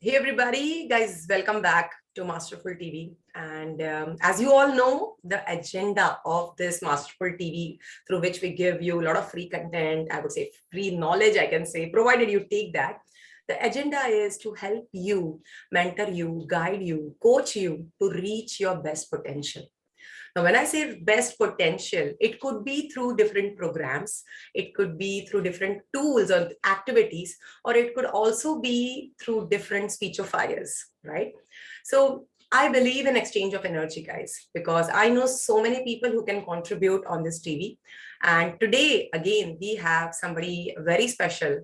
Hey everybody, guys, welcome back to Masterful TV. And as you all know, the agenda of this Masterful TV, through which we give you a lot of free content, I would say free knowledge, I can say, provided you take that. The agenda is to help you, mentor you, guide you, coach you to reach your best potential. Now, when I say best potential, it could be through different programs, it could be through different tools or activities, or it could also be through different speechifiers, right? So I believe in exchange of energy, guys, because I know so many people who can contribute on this TV. And today, again, we have somebody very special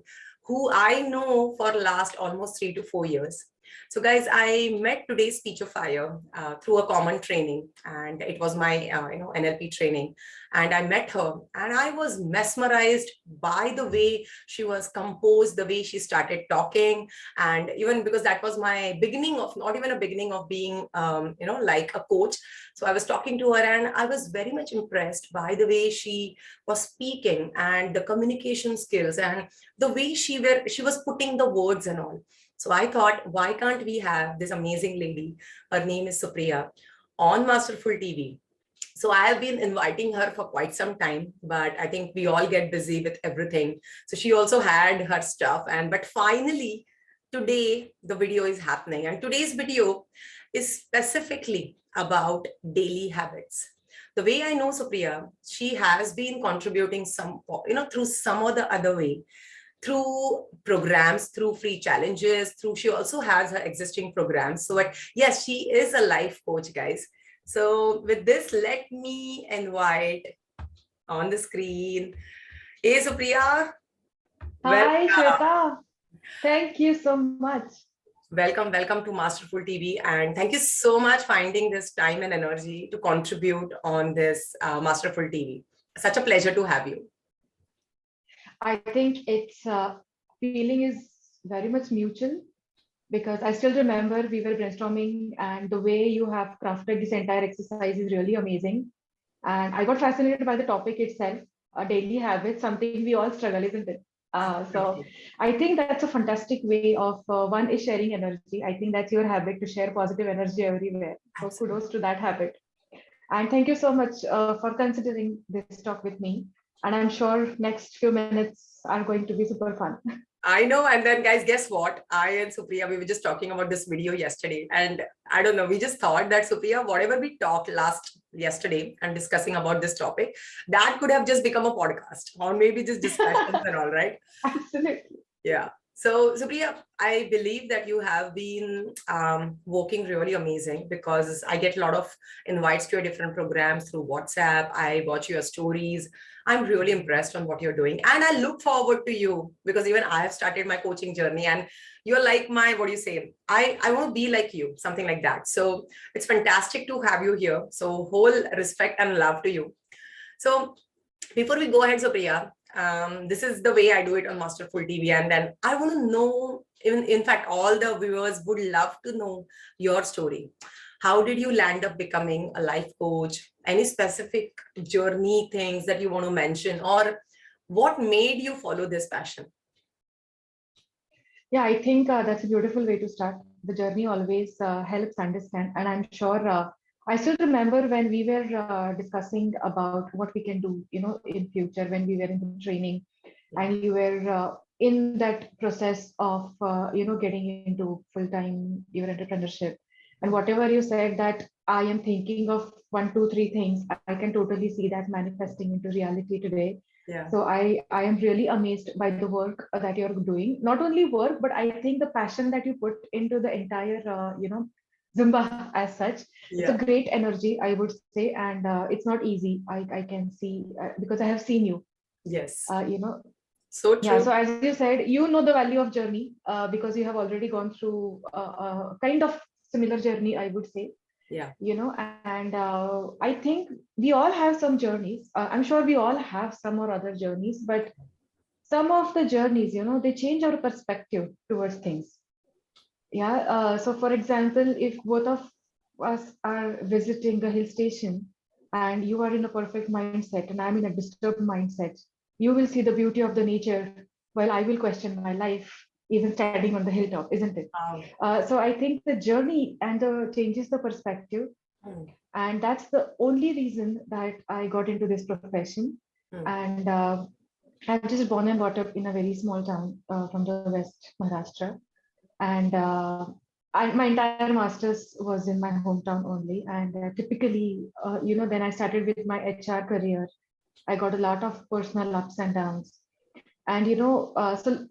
who I know for last almost 3 to 4 years. So guys, I met today's speechifier through a common training, and it was my NLP training. And I met her and I was mesmerized by the way she was composed, the way she started talking. And even because that was my beginning of, not even a beginning of being, like a coach. So I was talking to her and I was very much impressed by the way she was speaking and the communication skills and the way she was putting the words and all. So I thought, why can't we have this amazing lady? Her name is Supriya on Masterful TV. So I have been inviting her for quite some time, but I think we all get busy with everything. So she also had her stuff. But finally, today the video is happening. And today's video is specifically about daily habits. The way I know Supriya, she has been contributing through some or the other way, through programs, through free challenges, through she also has her existing programs. So yes, she is a life coach, guys. So with this, let me invite on the screen. Hey, Supriya. Hi, Welcome. Shweta. Thank you so much. Welcome to Masterful TV. And thank you so much finding this time and energy to contribute on this Masterful TV. Such a pleasure to have you. I think it's feeling is very much mutual because I still remember we were brainstorming and the way you have crafted this entire exercise is really amazing. And I got fascinated by the topic itself, a daily habit, something we all struggle, isn't it? So I think that's a fantastic way of one is sharing energy. I think that's your habit to share positive energy everywhere. So kudos to that habit. And thank you so much for considering this talk with me. And I'm sure next few minutes are going to be super fun. I know. And then guys, guess what? I and Supriya, we were just talking about this video yesterday. And I don't know, we just thought that Supriya, whatever we talked yesterday and discussing about this topic, that could have just become a podcast or maybe just discussions and all, right? Absolutely. Yeah. So Supriya, I believe that you have been working really amazing because I get a lot of invites to your different programs through WhatsApp. I watch your stories. I'm really impressed on what you're doing. And I look forward to you because even I have started my coaching journey and you're like my, what do you say? I want to be like you, something like that. So it's fantastic to have you here. So whole respect and love to you. So before we go ahead, Supriya, this is the way I do it on Masterful TV. And then I want to know, even in fact, all the viewers would love to know your story. How did you land up becoming a life coach? Any specific journey things that you want to mention, or what made you follow this passion? Yeah, I think that's a beautiful way to start. The journey always helps understand. And I'm sure I still remember when we were discussing about what we can do, in future when we were in the training and you were in that process of, getting into full-time your entrepreneurship. And whatever you said that I am thinking of one, two, three things, I can totally see that manifesting into reality today. Yeah. So I am really amazed by the work that you're doing. Not only work, but I think the passion that you put into the entire, Zumba as such. It's a Yeah. great energy, I would say, and it's not easy. I can see because I have seen you. Yes. Uh, you know, So yeah. true. So as you said, you know the value of journey because you have already gone through a kind of similar journey, I would say. Yeah. And I think we all have some journeys. I'm sure we all have some or other journeys, but some of the journeys, they change our perspective towards things. Yeah. So for example, if both of us are visiting a hill station and you are in a perfect mindset and I'm in a disturbed mindset, you will see the beauty of the nature while I will question my life. even standing on the hilltop, isn't it? Wow. So I think the journey and the changes the perspective, Hmm. and that's the only reason that I got into this profession. Hmm. And I'm just born and brought up in a very small town from the West Maharashtra, and my entire master's was in my hometown only. And typically, then I started with my HR career. I got a lot of personal ups and downs. And so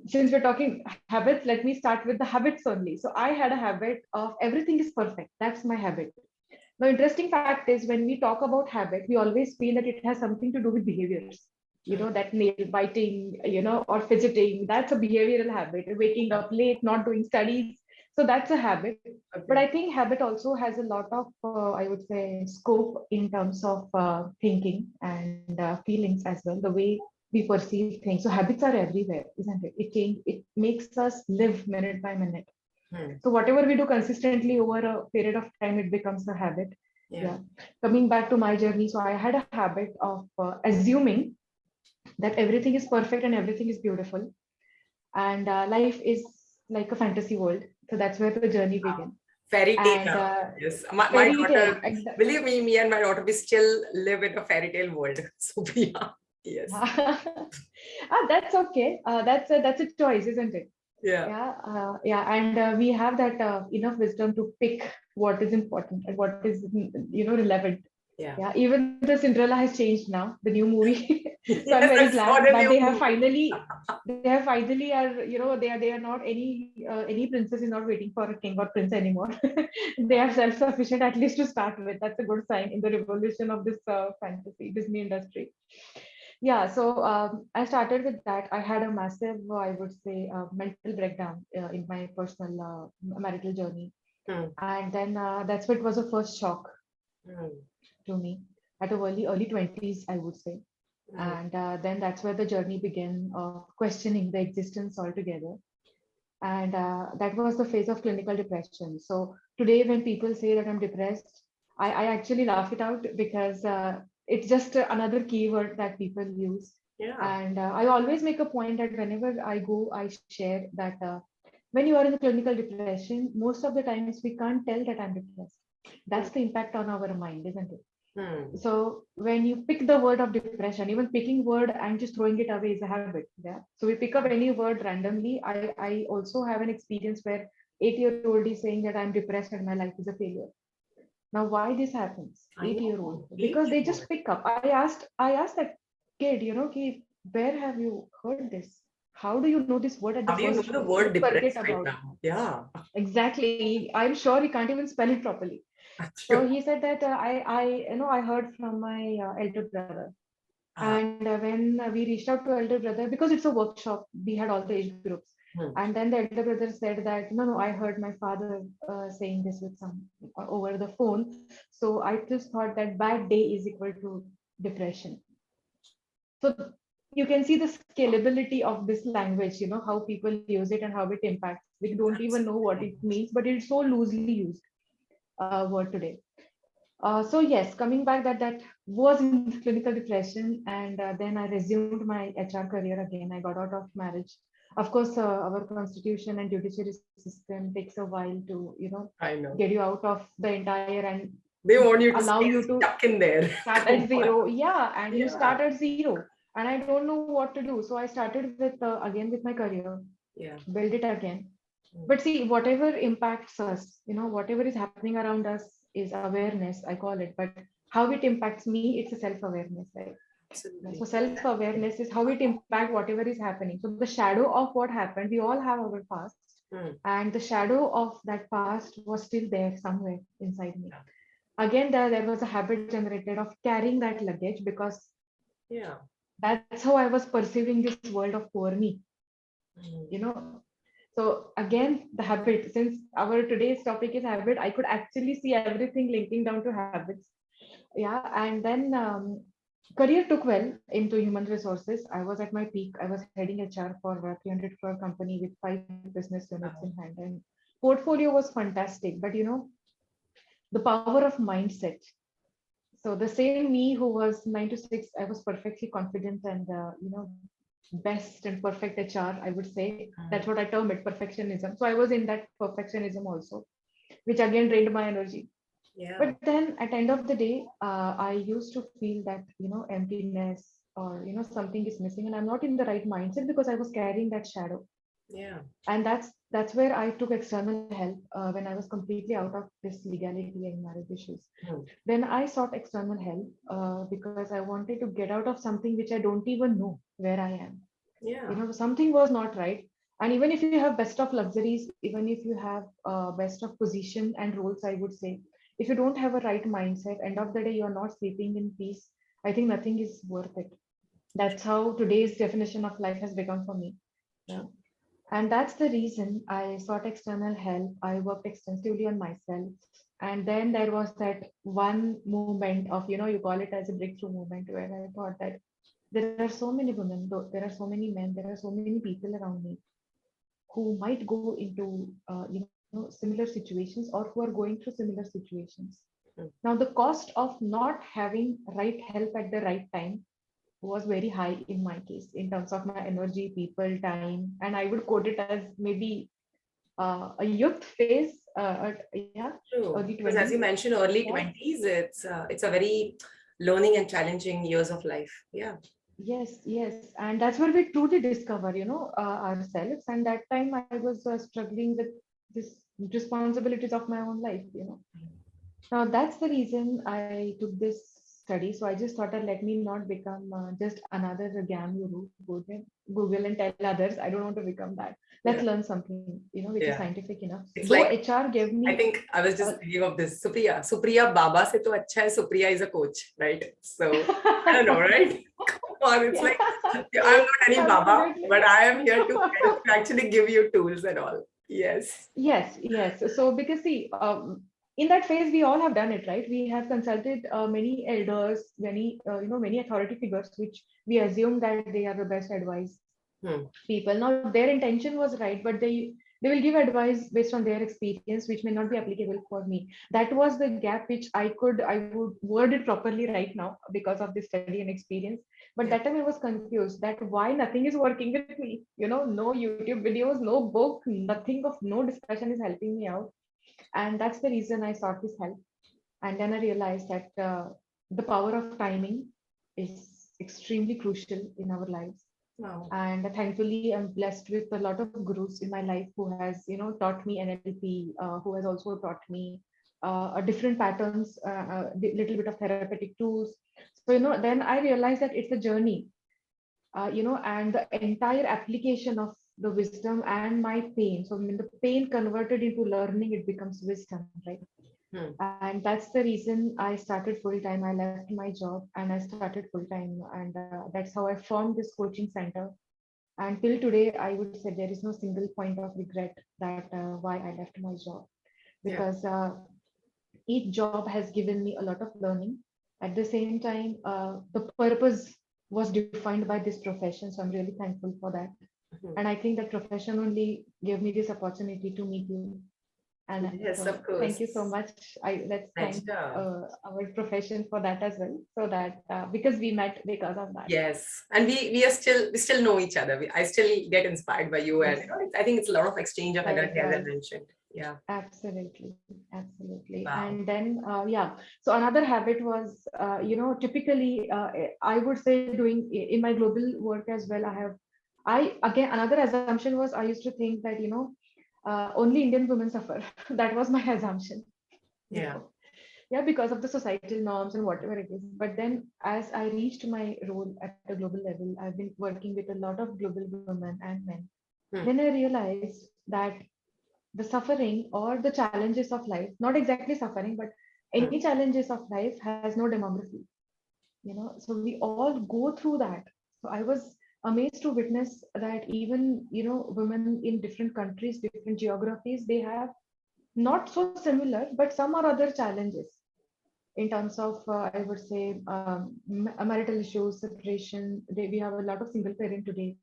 since we're talking habits, let me start with the habits only. So I had a habit of everything is perfect. That's my habit. Now, interesting fact is when we talk about habit, we always feel that it has something to do with behaviors. Hmm. That nail biting, or fidgeting, that's a behavioral habit. Waking up late, not doing studies. So that's a habit. But I Okay. think habit also has a lot of, I would say, scope in terms of thinking and feelings as well, the way we perceive things. So habits are everywhere, isn't it? It makes us live minute by minute. Hmm. So whatever we do consistently over a period of time, it becomes a habit. Yeah. Yeah. Coming back to my journey, so I had a habit of assuming that everything is perfect and everything is beautiful, and life is like a fantasy world. So that's where the journey began. Fairy tale. And Yes. My fairy tale. daughter, believe me, me and my daughter, we still live in a fairy tale world. So yeah. Yes. That's okay. That's a choice, isn't it? Yeah. Yeah, and we have that enough wisdom to pick what is important and what is relevant. Yeah. Yeah, even the Cinderella has changed now, the new movie. So I'm Yes, very I saw glad the that new they have movie. finally are they are not any princess is not waiting for a king or prince anymore. They are self-sufficient at least to start with. That's a good sign in the revolution of this fantasy Disney industry. Yeah, so I started with that. I had a massive, I would say, mental breakdown in my personal marital journey. Hmm. And then that's what was a first shock Hmm. to me at a early 20s, I would say. Hmm. And then that's where the journey began of questioning the existence altogether. And that was the phase of clinical depression. So today, when people say that I'm depressed, I actually laugh it out because it's just another keyword that people use. Yeah. And I always make a point that whenever I go, I share that when you are in the clinical depression, most of the times we can't tell that I'm depressed. That's Hmm. the impact on our mind, isn't it? Hmm. So when you pick the word of depression, even picking word and just throwing it away is a habit. Yeah. So we pick up any word randomly. I also have an experience where 8-year-old is saying that I'm depressed and my life is a failure. Now why this happens? I 8-year-old. know. Because they 8 year old. just pick up. I asked that kid, ki, where have you heard this? How do you know this word at the How do you know first the place? word You forget depressed right about it. now? Yeah. Exactly. I'm sure he can't even spell it properly. So Sure. he said that I heard from my elder brother. Ah. And when we reached out to elder brother, because it's a workshop, we had all the age groups. Hmm. And then the elder brother said that, no, I heard my father saying this with some over the phone. So I just thought that bad day is equal to depression. So you can see the scalability of this language, how people use it and how it impacts. We don't even know what it Absolutely. means, but it's so loosely used word today. So yes, coming back that was in clinical depression, and then I resumed my HR career again. I got out of marriage. Of course, our constitution and judiciary system takes a while to I get know. you out of the entire and They want you to allow stay you to stuck in there. start Come at on. zero. Yeah, and you Yeah. start at zero, and I don't know what to do. So I started with again with my career, Yeah. build it again. Hmm. But see, whatever impacts us, whatever is happening around us is awareness, I call it. But how it impacts me, it's a self-awareness, right? So Absolutely. self-awareness is how it impact whatever is happening. So the shadow of what happened, we all have our past, Hmm. and the shadow of that past was still there somewhere inside me. Yeah. Again, there was a habit generated of carrying that luggage because Yeah. that's how I was perceiving this world of poor me. Hmm. you know so again, the habit, since our today's topic is habit, I could actually see everything linking down to habits. Yeah. And then career took well into human resources. I was at my peak. I was heading HR for a 300 crore company with 5 business units in Wow. hand, and portfolio was fantastic. But the power of mindset. So the same me who was 9 to 6, I was perfectly confident and best and perfect HR, I would say. That's Mm. what I term it, perfectionism. So I was in that perfectionism also, which again drained my energy. Yeah. But then at the end of the day, I used to feel that, emptiness, or, something is missing, and I'm not in the right mindset because I was carrying that shadow. Yeah. And that's where I took external help when I was completely out of this legality and marriage issues. Mm. Then I sought external help because I wanted to get out of something which I don't even know where I am. Yeah. Something was not right. And even if you have best of luxuries, even if you have best of position and roles, I would say, if you don't have a right mindset, end of the day you're not sleeping in peace, I think nothing is worth it. That's how today's definition of life has become for me. Yeah. True. And that's the reason I sought external help. I worked extensively on myself. And then there was that one moment of, you call it as a breakthrough moment, where I thought that there are so many women, there are so many men, there are so many people around me who might go into, similar situations, or who are going through similar situations. Mm. Now, the cost of not having right help at the right time was very high in my case, in terms of my energy, people, time, and I would quote it as maybe a youth phase, yeah, early True. Because 20s. as you mentioned, early Yeah, 20s, it's a very learning and challenging years of life. Yeah. yes, yes, and that's where we truly discover, ourselves. And that time I was struggling with this responsibilities of my own life. Now that's the reason I took this study. So I just thought that let me not become just another gam guru, Google and tell others. I don't want to become that. Let's Yeah. learn something, which is Yeah. scientific enough. It's Though like, HR gave I me, think I was uh, just thinking of this. Supriya. Supriya Baba se to acha hai. Supriya is a coach, right? So I don't know, right? Come on, it's yeah, like I'm not any Baba, absolutely. but I am here to help you actually give you tools and all. Yes. Yes, yes. So because see, in that phase, we all have done it, right? We have consulted many elders, many authority figures, which we assume that they are the best advice Hmm. people. Now, their intention was right, but they will give advice based on their experience, which may not be applicable for me. That was the gap which I would word it properly right now because of this study and experience. But Yeah. that time I was confused that why nothing is working with me. No YouTube videos, no book, nothing of no discussion is helping me out. And that's the reason I sought this help. And then I realized that the power of timing is extremely crucial in our lives. Wow. And thankfully I'm blessed with a lot of gurus in my life who has taught me NLP, who has also taught me a different patterns, a little bit of therapeutic tools. So then I realized that it's a journey, and the entire application of the wisdom and my pain. So when the pain converted into learning, it becomes wisdom, right? Hmm. And that's the reason I started full time. I left my job and I started full time, and that's how I formed this coaching center. And till today, I would say there is no single point of regret that why I left my job, Yeah. because each job has given me a lot of learning. At the same time, the purpose was defined by this profession, so I'm really thankful for that. Hmm. And I think that profession only gave me this opportunity to meet you. And Yes, so of thank you course. so much. Let's thank Pleasure. our profession for that as well, so that because we met because of that. Yes, and we still know each other. I still get inspired by you, and Yes, I think it's a lot of exchange of energy, as I likewise. mentioned. Yeah. Absolutely, absolutely. And Wow. then, yeah. So another habit was, typically, I would say doing in my global work as well. Again, another assumption was I used to think that, only Indian women suffer. That was my assumption Yeah. before. Yeah, because of the societal norms and whatever it is. But then, as I reached my role at a global level, I've been working with a lot of global women and men. Hmm. Then I realized that the suffering or the challenges of life, not exactly suffering, but Hmm. any challenges of life has no demography. So we all go through that. So I was amazed to witness that even women in different countries, different geographies, they have not so similar, but some are other challenges in terms of, I would say, marital issues, separation. We have a lot of single parent today.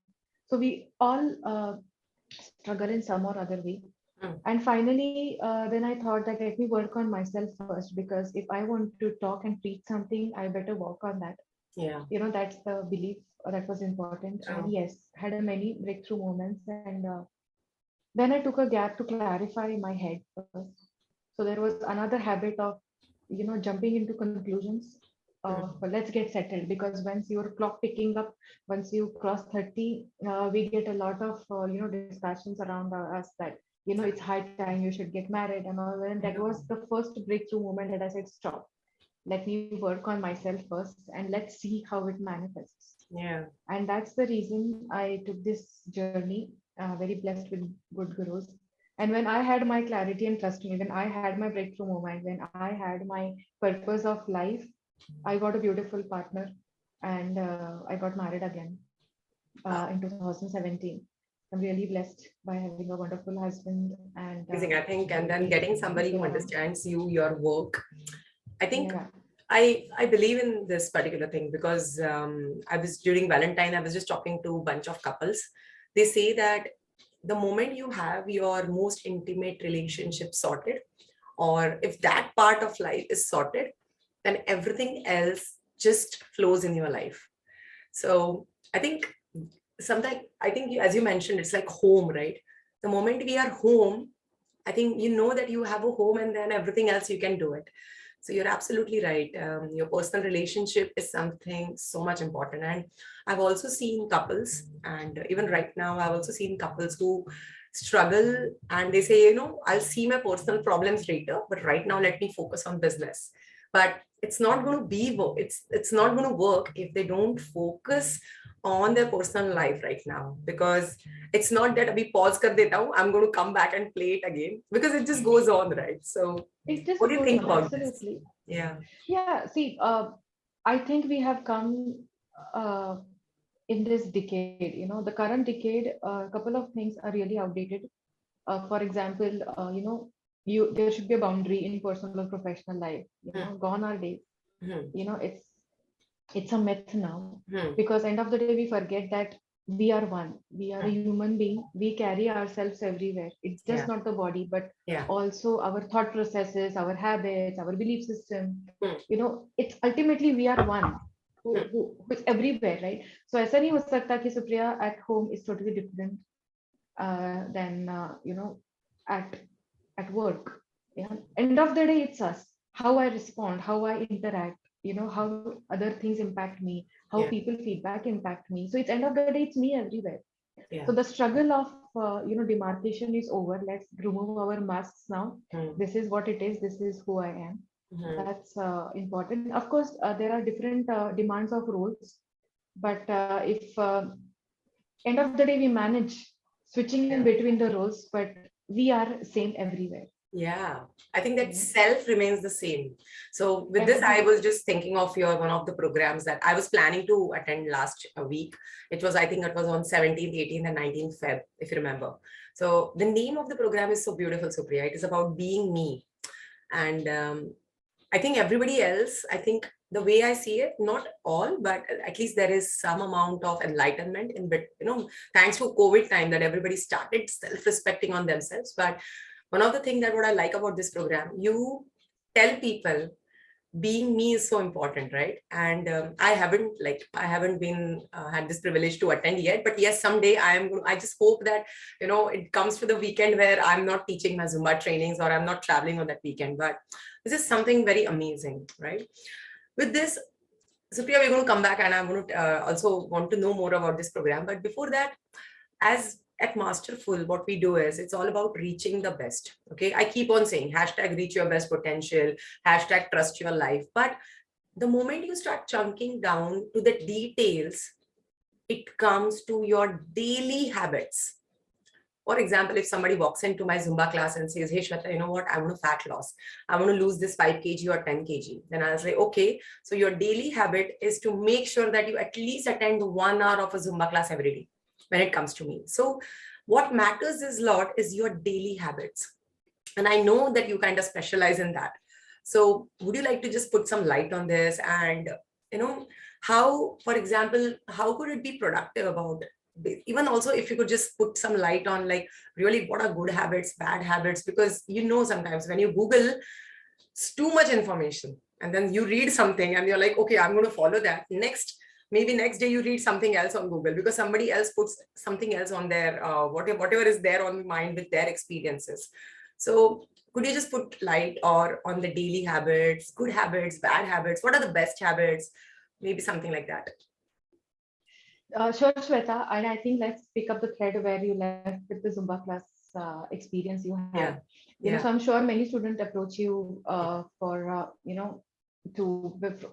So we all struggle in some or other way. Hmm. And finally, then I thought that let me work on myself first, because if I want to talk and preach something, I better work on that. Yeah. That's the belief that was important. And True. yes, had a many breakthrough moments. And then I took a gap to clarify my head first. So there was another habit of, jumping into conclusions of Mhm. let's get settled, because once your clock picking up, once you cross 30, we get a lot of, distractions around us that, it's high time you should get married and all. And that was the first breakthrough moment that I said, stop, let me work on myself first and let's see how it manifests. Yeah. And that's the reason I took this journey, very blessed with good gurus. And when I had my clarity, and trust me, when I had my breakthrough moment, when I had my purpose of life, I got a beautiful partner, and I got married again in 2017. I'm really blessed by having a wonderful husband and Amazing, I think, and then great getting somebody people who around. understands you, your work. I think Yeah. I believe in this particular thing because I was during Valentine, I was just talking to a bunch of couples. They say that the moment you have your most intimate relationship sorted, or if that part of life is sorted, then everything else just flows in your life. So I think sometimes, I think as you mentioned, it's like home, right? The moment we are home, I think you know that you have a home and then everything else you can do it. So you're absolutely right. Your personal relationship is something so much important. And I've also seen couples, and even right now, I've also seen couples who struggle and they say, I'll see my personal problems later, but right now let me focus on business. But it's not going to be it's not going to work if they don't focus on their personal life right now, because it's not that abhi pause kar deta hu, I'm going to come back and play it again, because it just goes on, right? So It just what do you goes think on, about this? absolutely. Yeah. Yeah, see, I think we have come uh, in this decade, the current decade, a couple of things are really outdated. For example, there should be a boundary in personal or professional life. Hmm. Gone are days. Hmm. It's a myth now, Hmm. because end of the day we forget that we are one. We are a Hmm. human being. We carry ourselves everywhere. It's just Yeah. not the body, but Yeah. also our thought processes, our habits, our belief system. Hmm. It's ultimately we are one Hmm. who's everywhere, right? So ऐसा नहीं हो सकता कि Supriya at home is totally different than at work. Yeah. End of the day, it's us. How I respond, how I interact, how other things impact me, how Yeah. people feedback impact me. So it's end of the day, it's me everywhere. So Yeah. the struggle of demarcation is over. Let's remove our masks now. Hmm. This is what it is. This is who I am. Hmm. That's important. Of course, there are different demands of roles, but if end of the day we manage switching in Yeah. between the roles, but we are same everywhere. Yeah, I think that Mhm. self remains the same. So with this, I was Everywhere. just thinking of your one of the programs that I was planning to attend last week. It was, I think it was on 17th, 18th, and 19th Feb, if you remember. So the name of the program is so beautiful, Supriya. It is about being me. And I think everybody else, I think the way I see it, not all, but at least there is some amount of enlightenment in bit, thanks to COVID time that everybody started self-respecting on themselves. But one of the things that what I like about this program, you tell people being me is so important, right? And I haven't been had this privilege to attend yet, but yes, someday I just hope that it comes to the weekend where I'm not teaching my Zumba trainings or I'm not traveling on that weekend. But this is something very amazing, right? With this, Supriya, we're going to come back and I'm going to also want to know more about this program. But before that, as at Masterful, what we do is it's all about reaching the best. Okay. I keep on saying hashtag reach your best potential, hashtag trust your life. But the moment you start chunking down to the details, it comes to your daily habits. For example, if somebody walks into my Zumba class and says, hey, Shweta, you know what? I want to fat loss. I want to lose this 5 kg or 10 kg. Then I'll say, okay, so your daily habit is to make sure that you at least attend 1 hour of a Zumba class every day when it comes to me. So what matters is a lot is your daily habits. And I know that you kind of specialize in that. So would you like to just put some light on this and, you know, how, for example, how could it be productive about even also if you could just put some light on like really what are good habits, bad habits, because sometimes when you Google, it's too much information and then you read something and you're like, okay, I'm going to follow that. Next maybe next day you read something else on Google because somebody else puts something else on their whatever is there on mind with their experiences. So could you just put light or on the daily habits, good habits, bad habits? What are the best habits? Maybe something like that. Sure, Shweta. And I think let's pick up the thread where you left with the Zumba class experience you had. Yeah. So Yeah. I'm sure many students approach you for, to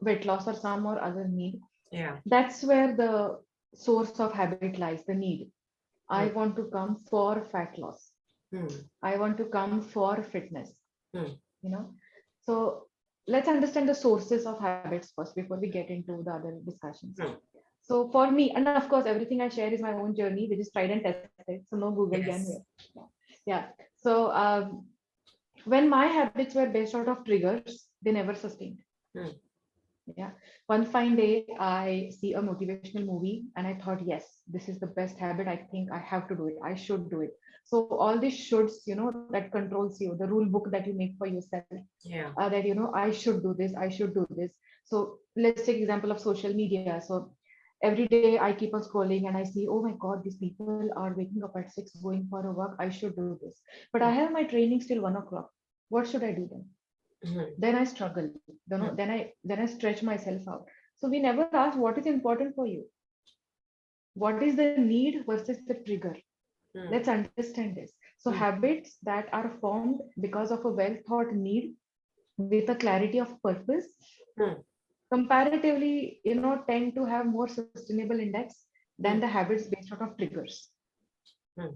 weight loss or some or other need. Yeah. That's where the source of habit lies, the need. I Hmm. want to come for fat loss. Hmm. I want to come for fitness. Hmm. You know, so let's understand the sources of habits first before we get into the other discussions. Hmm. So for me, and of course, everything I share is my own journey, which is tried and tested. So no Google Gyan here. Yes. Yeah. So when my habits were based out of triggers, they never sustained. Hmm. Yeah. One fine day, I see a motivational movie and I thought, yes, this is the best habit. I think I have to do it. I should do it. So all these shoulds, that controls you, the rule book that you make for yourself, Yeah. that, I should do this, I should do this. So let's take example of social media. So every day I keep on scrolling and I see, oh my God, these people are waking up at 6 going for a walk. I should do this. But I have my training till 1 o'clock. What should I do then? Hmm. Then I struggle. Hmm. Then I stretch myself out. So we never ask what is important for you. What is the need versus the trigger? Hmm. Let's understand this. So Hmm. habits that are formed because of a well thought need with a clarity of purpose Hmm. comparatively, tend to have more sustainable index than the Hmm. habits based out of triggers. Hmm.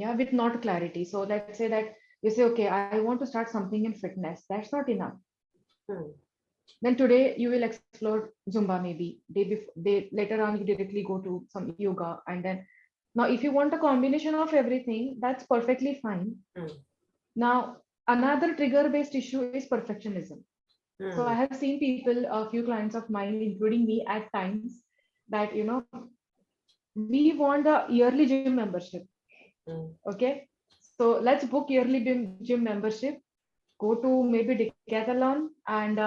Yeah, with not clarity. So let's say that you say, okay, I want to start something in fitness. That's not enough. Hmm. Then today you will explore Zumba, maybe day later on you directly go to some yoga, and then now if you want a combination of everything, that's perfectly fine. Hmm. Now another trigger based issue is perfectionism. So I Hmm. have seen people, a few clients of mine, including me at times, that we want a yearly gym membership. Hmm. Okay, so let's book yearly gym membership, go to maybe Decathlon and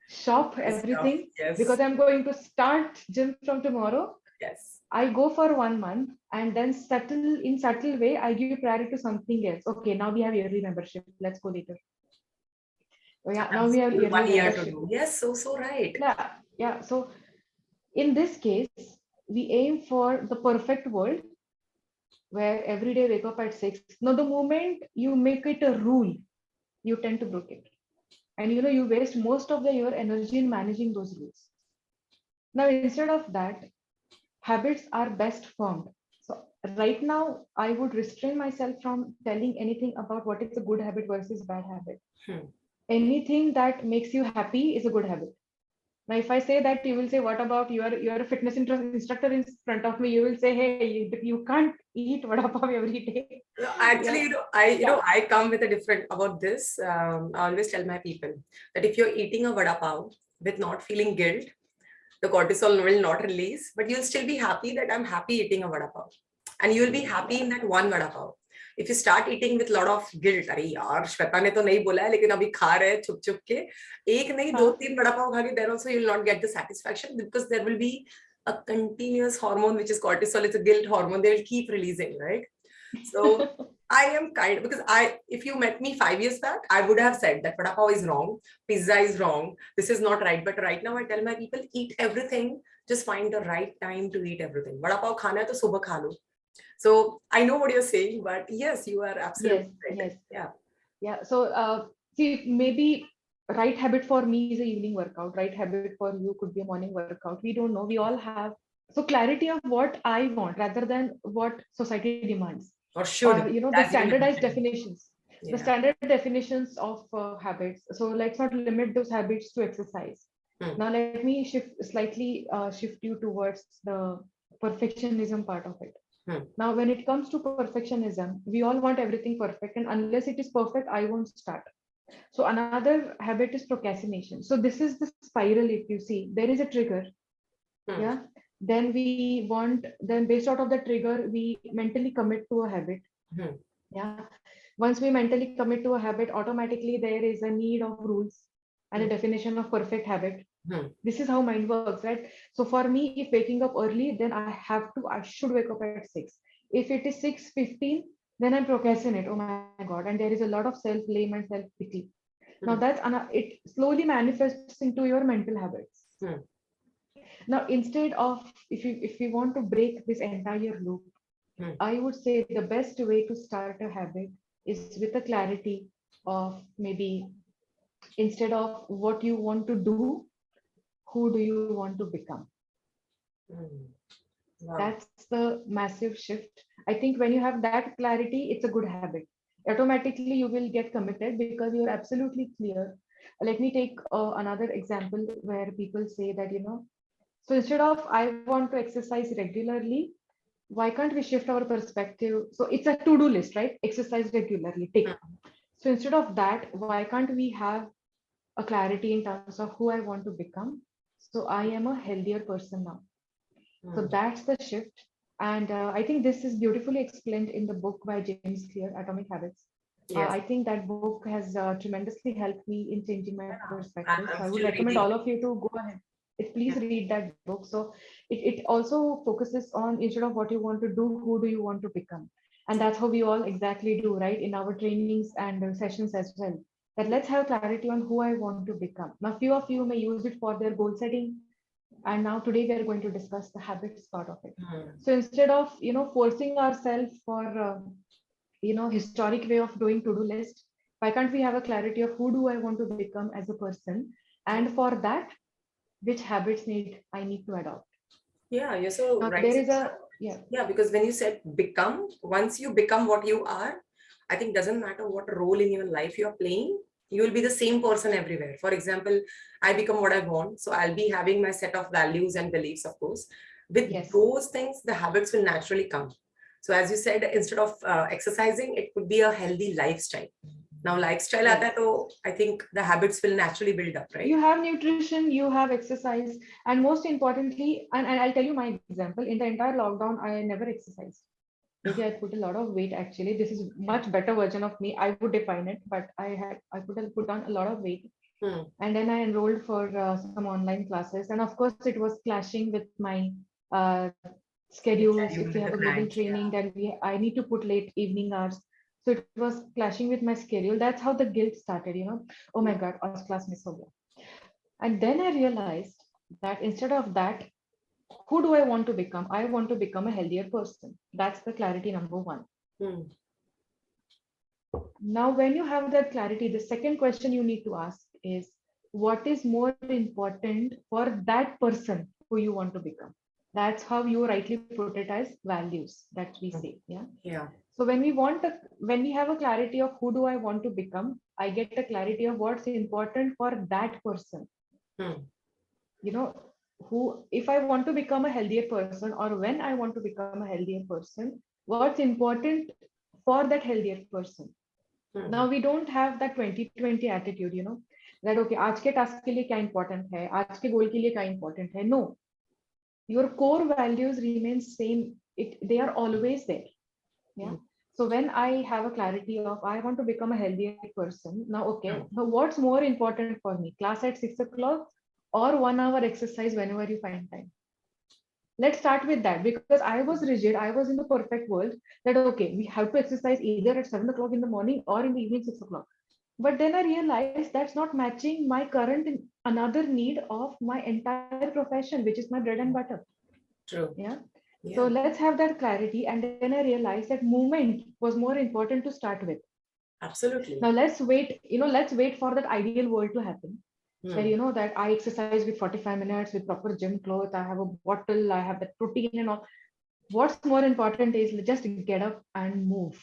shop Stuff. everything because Yes. I'm going to start gym from tomorrow. Yes. I go for 1 month and then subtle way, I give priority to something else. Okay, now we have yearly membership. Let's go later. Oh, yeah, now That's we have full yearly 1 year to membership. do. Yes. So, so right. Yeah, yeah. So in this case, we aim for the perfect world where every day wake up at 6. Now, the moment you make it a rule, you tend to break it. And you waste most of your energy in managing those rules. Now, instead of that, habits are best formed. So, right now, I would restrain myself from telling anything about what is a good habit versus bad habit. Hmm. Anything that makes you happy is a good habit. Now, if I say that, you will say, "What about you're a fitness instructor in front of me?" You will say, "Hey, you can't eat vada pav every day." Actually, Yeah, I yeah, I come with a different about this. I always tell my people that if you're eating a vada pav with not feeling guilt, the cortisol will not release, but you'll still be happy that I'm happy eating a vada pav, and you'll be happy in yeah. that one vada pav. If you start eating with lot of guilt, अरे यार श्वेता ने तो नहीं बोला है लेकिन अभी खा रहे हैं छुप छुप के एक नहीं दो Huh? तीन वड़ा पाव खा के then also you'll not get the satisfaction because there will be a continuous hormone which is cortisol. It's a guilt hormone. They will keep releasing, right? So I am kind because if you met me 5 years back, I would have said that vada pav is wrong, pizza is wrong, this is not right. But right now, I tell my people, eat everything. Just find the right time to eat everything. Vada pav khana hai to subah kha lo. So I know what you're saying, but yes, you are absolutely Yes, right. yes. Yeah. Yeah. So, see, maybe right habit for me is a evening workout. Right habit for you could be a morning workout. We don't know. We all have so clarity of what I want rather than what society demands, Or or should. the That's even a good standardized thing. definitions, the Yeah. standard definitions of habits. So let's not limit those habits to exercise. Hmm. Now let me shift you towards the perfectionism part of it. Hmm. Now, when it comes to perfectionism, we all want everything perfect, and unless it is perfect, I won't start. So, another habit is procrastination. So, this is the spiral. If you see, there is a trigger, Hmm. yeah. Then based out of the trigger, we mentally commit to a habit, Hmm. yeah. Once we mentally commit to a habit, automatically there is a need of rules and a Hmm. definition of perfect habit. This is how mind works, right? So for me, if waking up early, then I should wake up at 6. If it is 6:15, then I procrastinate. Oh my God. And there is a lot of self-blame and self-pity. Now Hmm. it slowly manifests into your mental habits. Hmm. Now, instead of, if you want to break this entire loop, Hmm. I would say the best way to start a habit is with a clarity of, maybe, instead of what you want to do, who do you want to become? Hmm. Wow. That's the massive shift. I think when you have that clarity, it's a good habit. Automatically, you will get committed because you're absolutely clear. Let me take another example where people say that, so instead of I want to exercise regularly, why can't we shift our perspective? So it's a to do list, right? Exercise regularly, tick. Hmm. So instead of that, why can't we have a clarity in terms of who I want to become? So I am a healthier person now. So Hmm. that's the shift. And I think this is beautifully explained in the book by James Clear, Atomic Habits. I Yes. think that book has tremendously helped me in changing my perspective. So I I'm would still recommend all reading. of you to go ahead. Please Yeah. read that book. So it also focuses on, instead of what you want to do, who do you want to become? And that's how we all exactly do, right? In our trainings and sessions as well. That let's have clarity on who I want to become. Now, few of you may use it for their goal setting, and now today we are going to discuss the habits part of it. Hmm. So instead of forcing ourselves for historic way of doing to-do list, why can't we have a clarity of who do I want to become as a person, Yeah. and for that, which habits I need to adopt. Yeah, you're so Now right, there is Supriya. a, yeah. Yeah, because when you said become, once you become what you are, I think doesn't matter what role in your life you're playing, you will be the same person everywhere. For example, I become what I want, so I'll be having my set of values and beliefs, of course. With Yes. those things, the habits will naturally come. So as you said, instead of exercising, it could be a healthy lifestyle. Now, lifestyle आता है Yes, तो I think the habits will naturally build up, right? you have nutrition, you have exercise, and most importantly, and I'll tell you my example. In the entire lockdown, I never exercised. Maybe I put a lot of weight actually. This is much better version of me. I would define it, but I put on a lot of weight. Hmm. And then I enrolled for some online classes, and of course it was clashing with my uh, schedules. If we Schedule have with a the global client. training, then I need to put late evening hours. So it was clashing with my schedule. That's how the guilt started. Oh my Yeah. God, आज class miss ho gaya. And then I realized that instead of that, who do I want to become? I want to become a healthier person. That's the clarity number one. Hmm. Now, when you have that clarity, the second question you need to ask is, what is more important for that person who you want to become? That's how you rightly put it as values that we Hmm. say. Yeah. Yeah. So when we have a clarity of who do I want to become, I get a clarity of what's important for that person. Hmm. You know, if I want to become a healthier person, or when I want to become a healthier person, what's important for that healthier person. Now Hmm. we don't have that 2020 attitude, that okay, आज के task के लिए क्या important है, आज के goal के लिए क्या important है. No, your core values remain same. They are always there. Yeah. Hmm. So when I have a clarity of I want to become a healthier person, now okay, Hmm. now what's more important for me? Class at 6 o'clock or 1 hour exercise whenever you find time? Let's start with that, because I was rigid. I was in the perfect world that okay, we have to exercise either at 7 o'clock in the morning or in the evening 6 o'clock. But then I realized that's not matching my current another need of my entire profession, which is my bread and butter. True. Yeah. So Yeah. let's have that clarity. And then I realized that movement was more important to start with. Now Absolutely. let's wait for that ideal world to happen. Where Hmm. that I exercise with 45 minutes with proper gym clothes, I have a bottle, I have that protein and all. What's more important is just get up and move.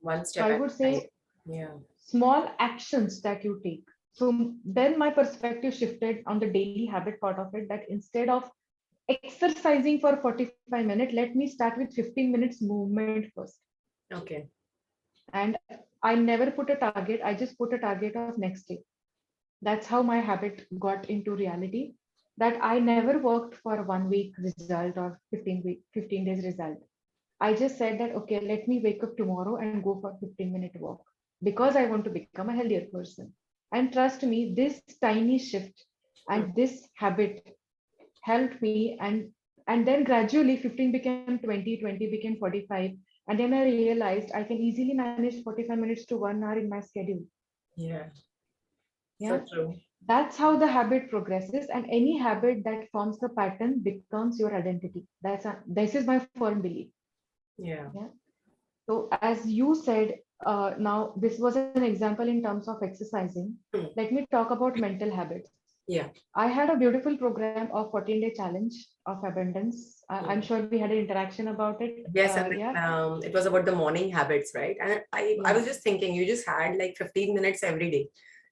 One So step I at would a time. say Yeah. small actions that you take. So then my perspective shifted on the daily habit part of it, that instead of exercising for 45 minutes, let me start with 15 minutes movement first. Okay. And I never put a target, I just put a target of next day. That's how my habit got into reality. That I never worked for 1 week result or 15 days result. I just said that okay, let me wake up tomorrow and go for 15-minute walk because I want to become a healthier person. And trust me, this tiny shift Hmm. And this habit helped me, and then gradually 15 became 20, 20 became 45. And then I realized I can easily manage 45 minutes to 1 hour in my schedule. Yeah, so Yeah. true. That's how the habit progresses, and any habit that forms the pattern becomes your identity. This is my firm belief. Yeah. Yeah. So as you said, now this was an example in terms of exercising. Hmm. Let me talk about mental habits. Yeah. I had a beautiful program of 14-day challenge of abundance. I'm Hmm. sure we had an interaction about it. Yes, and Yeah. it was about the morning habits, right? And I Yeah. was just thinking, you just had like 15 minutes every day.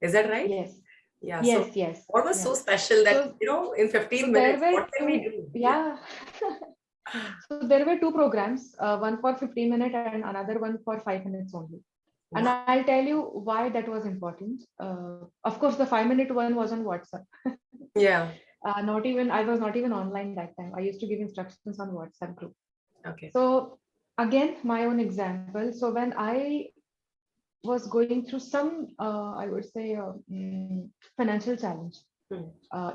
Is that right? Yes. Yeah. So Yes. Yes. what was Yeah. so special that, So in so 15 there minutes, were what can we two. do? Yeah. Yeah. So there were two programs, one for 15 minutes and another one for 5 minutes only. And Wow. I'll tell you why that was important. Of course, the 5 minute one was on WhatsApp. Yeah. Not even I was not even online that time. I used to give instructions on WhatsApp group. Okay. So again, my own example. So when I was going through some, I would say, financial challenge, Hmm.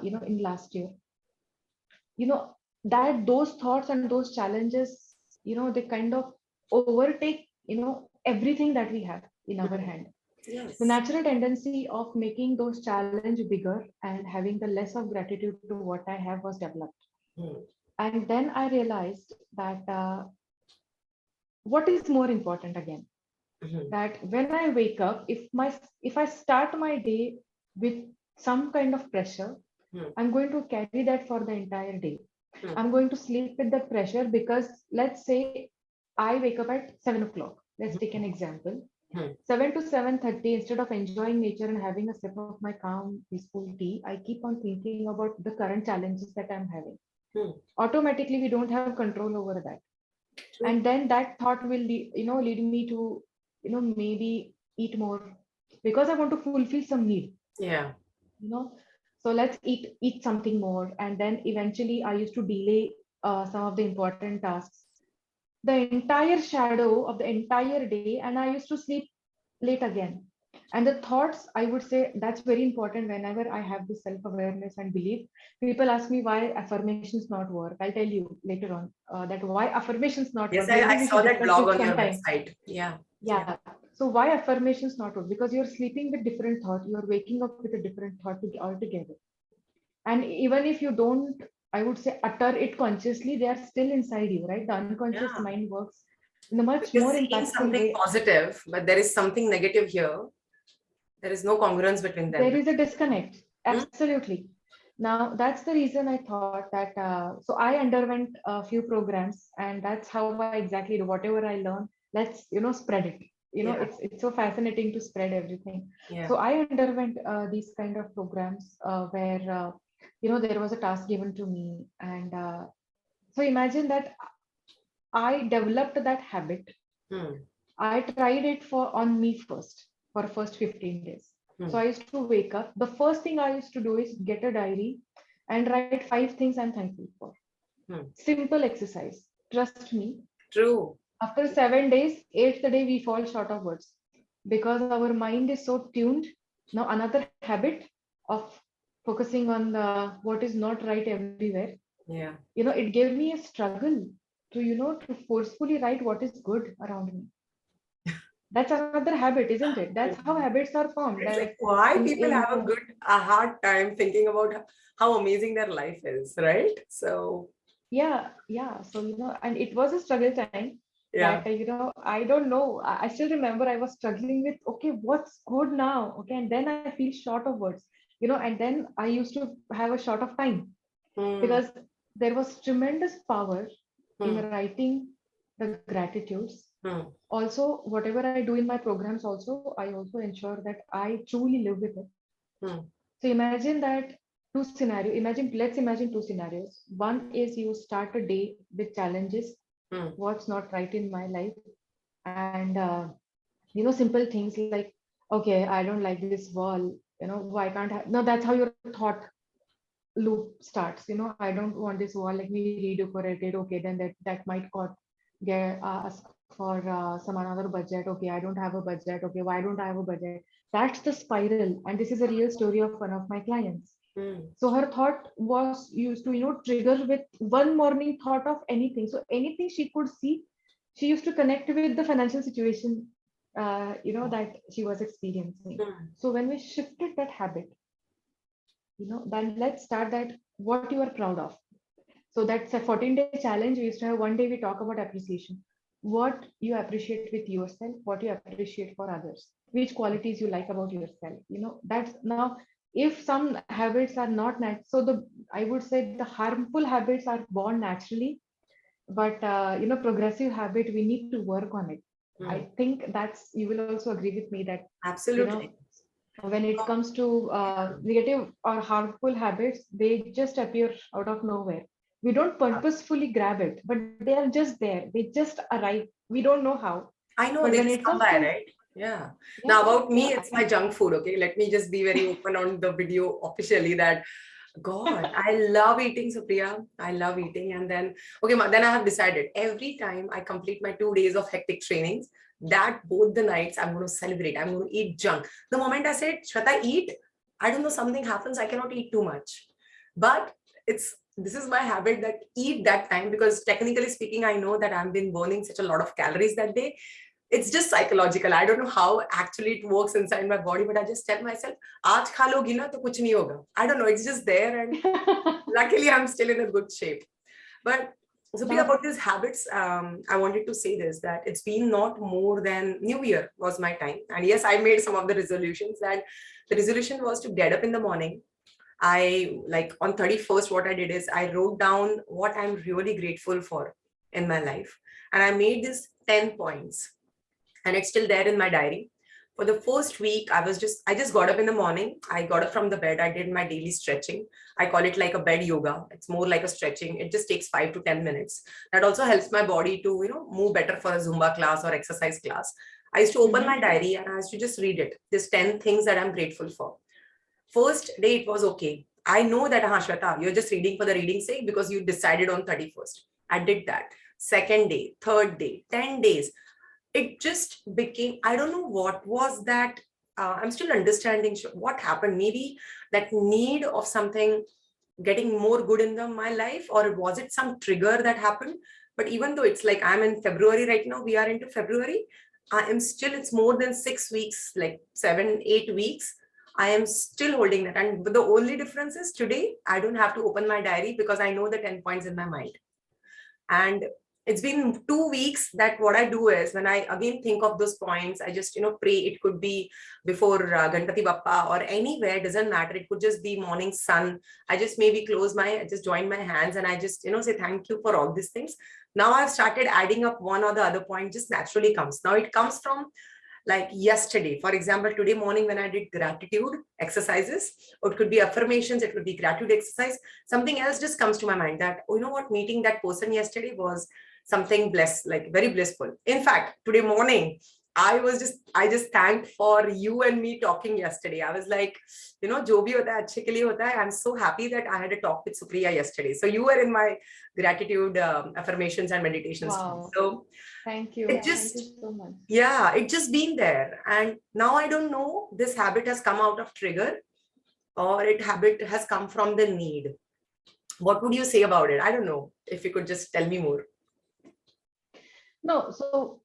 in last year, you know, that those thoughts and those challenges, they kind of overtake, everything that we have in our Hmm. hand. The Yes. natural tendency of making those challenge bigger and having the less of gratitude to what I have was developed. Hmm. And then I realized that what is more important again, Hmm. that when I wake up, if I start my day with some kind of pressure, Hmm. I'm going to carry that for the entire day. Hmm. I'm going to sleep with that pressure because let's say I wake up at 7 o'clock. Let's take an example. Hmm. 7 to 7:30, instead of enjoying nature and having a sip of my calm, peaceful tea, I keep on thinking about the current challenges that I'm having. Hmm. Automatically, we don't have control over that, True. and then that thought will lead me to maybe eat more because I want to fulfill some need. Yeah. you know so let's eat something more, and then eventually I used to delay some of the important tasks, the entire shadow of the entire day, and I used to sleep late again. And the thoughts, I would say, that's very important. Whenever I have this self awareness and belief, people ask me why affirmations not work. I'll tell you later on that why affirmations not Yes, work. I Maybe we saw should that discuss blog this on your sometime. website. Yeah. Yeah. Yeah. So why affirmations not work? Because you're sleeping with different thought, you're waking up with a different thought altogether. And even if you don't, I would say, utter it consciously, they are still inside you, right? The unconscious Yeah. mind works in a much Because more seeing impactful something way. positive, but there is something negative here. There is no congruence between There them. is a disconnect. Hmm? Absolutely. Now, that's the reason I thought that. So I underwent a few programs, and that's how I exactly do whatever I learn. Let's spread it. Yeah. It's so fascinating to spread everything. Yeah. So I underwent these kind of programs where there was a task given to me, and so imagine that I developed that habit. Hmm. I tried it for on me first for first 15 days. So Hmm. I used to wake up. The first thing I used to do is get a diary and write 5 things I'm thankful for. Hmm. Simple exercise. Trust me. True. After 7 days, eighth day we fall short of words because our mind is so tuned. Now another habit of focusing on the what is not right everywhere. Yeah. It gave me a struggle to forcefully write what is good around me. That's another habit, isn't it? That's how habits are formed. It's Like like why people in have a hard time thinking about how amazing their life is, right? So Yeah, yeah. So and it was a struggle time that yeah. I don't know. I still remember I was struggling with, okay, what's good now? Okay, and then I feel short of words, and then I used to have a short of time Hmm. because there was tremendous power in Hmm. writing the gratitudes. Hmm. Also, whatever I do in my programs, also I also ensure that I truly live with it. Hmm. So imagine that two scenario. Let's imagine two scenarios. One is you start a day with challenges, Hmm. what's not right in my life, and simple things like, okay, I don't like this wall. Why can't I? No, that's how your thought loop starts. I don't want this wall. Let me redecorate it. Okay, then that might ask for some another budget. Okay, I don't have a budget. Okay, why don't I have a budget? That's the spiral, and this is a real story of one of my clients. So her thought was used to, trigger with one morning thought of anything. So anything she could see, she used to connect with the financial situation, that she was experiencing. Mm. So when we shifted that habit, then let's start that what you are proud of. So that's a 14-day challenge. We used to have one day we talk about appreciation. What you appreciate with yourself, what you appreciate for others, which qualities you like about yourself. That's now, if some habits are not so I would say the harmful habits are born naturally, but progressive habit, we need to work on it. I Mm. think that's, you will also agree with me that, you know Absolutely. when it comes to negative or harmful habits, they just appear out of nowhere. We don't purposefully grab it, but they are just there. They just arrive. We don't know how. I know But they when just it come comes by, to, right? Yeah. yeah, Now about yeah, me, it's my junk food. Okay, let me just be very open on the video officially that God, I love eating, Supriya. I love eating. And then, okay, then I have decided every time I complete my 2 days of hectic trainings, that both the nights I'm going to celebrate. I'm going to eat junk. The moment I said, Shweta, eat, I don't know, something happens. I cannot eat too much. But this is my habit that eat that time because technically speaking, I know that I've been burning such a lot of calories that day. It's just psychological. I don't know how actually it works inside my body, but I just tell myself, "Aaj kha logi na to kuch nahi hoga." I don't know. It's just there, and luckily I'm still in a good shape. But Supriya, now, about these habits, I wanted to say this, that it's been not more than New Year was my time. And yes, I made some of the resolutions, that the resolution was to get up in the morning. I like on 31st, what I did is I wrote down what I'm really grateful for in my life. And I made this 10 points, and it's still there in my diary. For the first week, I just got up in the morning. I got up from the bed. I did my daily stretching. I call it like a bed yoga. It's more like a stretching. It just takes 5 to 10 minutes. That also helps my body to, move better for a Zumba class or exercise class. I used to open my mhm. diary and I used to just read it. These 10 things that I'm grateful for. First day, it was okay. I know that, Shweta, you're just reading for the reading's sake because you decided on 31st. I did that. Second day, third day, 10 days, it just became, I don't know what was that. I'm still understanding what happened. Maybe that need of something getting more good in my life, or was it some trigger that happened? But even though it's like I'm in February right now, we are into February, I am still, it's more than 6 weeks, like 7, 8 weeks. I am still holding that. And the only difference is today, I don't have to open my diary because I know the 10 points in my mind. And it's been 2 weeks that what I do is when I again think of those points, I just, pray. It could be before Ganpati Bappa or anywhere, doesn't matter. It could just be morning sun. I just maybe I just join my hands and I just, say thank you for all these things. Now I've started adding up one or the other point, just naturally comes. Now it comes from like yesterday, for example, today morning when I did gratitude exercises, or it could be affirmations, it could be gratitude exercise, something else just comes to my mind that, oh, you know what, meeting that person yesterday was something blessed, like very blissful. In fact, today morning, I just thanked for you and me talking yesterday. I was like, jo bhi hota hai, achhe ke liye hota hai. I'm so happy that I had a talk with Supriya yesterday. So you were in my gratitude affirmations and meditations too. Wow. So Thank it you. Thank you just, so much. yeah, it just been there. And now I don't know, this habit has come out of trigger or it habit has come from the need. What would you say about it? I don't know. If you could just tell me more. No, so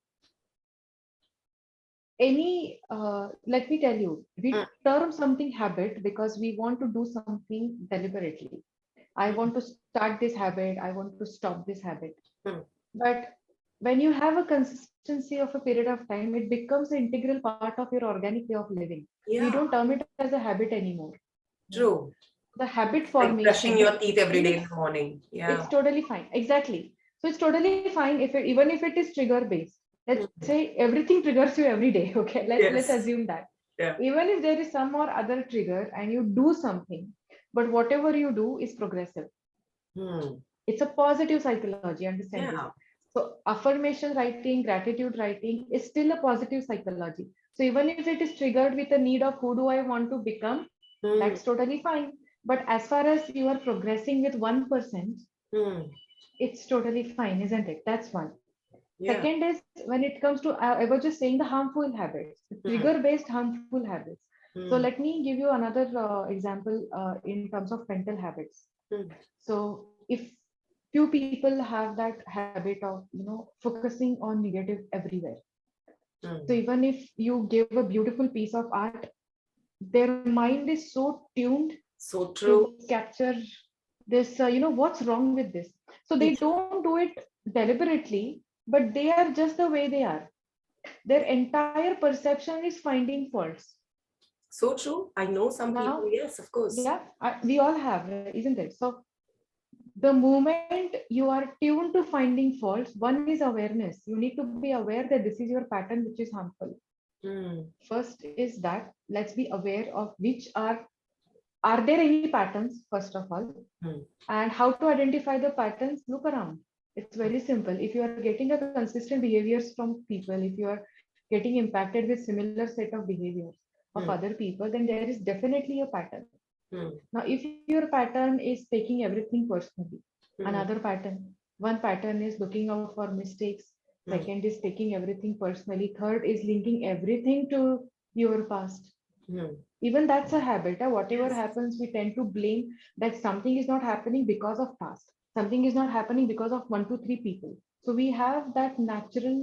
let me tell you, Mm, we term something habit because we want to do something deliberately. I want to start this habit, I want to stop this habit. mm. But when you have a consistency of a period of time, it becomes an integral part of your organic way of living. We don't Yeah, term it as a habit anymore. Yeah. true. The habit Like brushing formation, your teeth every day in the morning. it's Yeah. totally fine. Exactly. So it's totally fine if even if it is trigger based. Let's say Mm. everything triggers you every day. Okay, let's Yes. assume that. Yeah. Even if there is some or other trigger and you do something, but whatever you do is progressive. Hmm. It's a positive psychology. Understand this. Yeah. So affirmation writing, gratitude writing is still a positive psychology. So even if it is triggered with a need of who do I want to become, Hmm. that's totally fine. But as far as you are progressing with 1%, Hmm. it's totally fine, isn't it? That's one. Yeah. Second is when it comes to, I was just saying the harmful habits, Hmm. trigger based harmful habits. So Mm, let me give you another example in terms of mental habits. mm, So if few people have that habit of focusing on negative everywhere. So mm. even if you give a beautiful piece of art, their mind is so tuned So true. to capture this, what's wrong with this. So they Yeah. don't do it deliberately, but they are just the way they are. Their entire perception is finding faults. So true. I know some people. Now, Yes, of course. yeah, we all have, isn't it? So the moment you are tuned to finding faults, one is awareness. You need to be aware that this is your pattern, which is harmful. Mm, First is that let's be aware of which are there any patterns, first of all, mm, and how to identify the patterns. Look around. It's very simple. If you are getting a consistent behaviors from people, if you are getting impacted with similar set of behaviors of mm, other people, then there is definitely a pattern. mm, Now, if your pattern is taking everything personally, mm, another pattern, one pattern is looking out for mistakes, mm, second is taking everything personally, third is linking everything to your past. mm. Even that's a habit. Whatever Yes. happens, we tend to blame that something is not happening because of past. Something is not happening because of one, two, three people. So we have that natural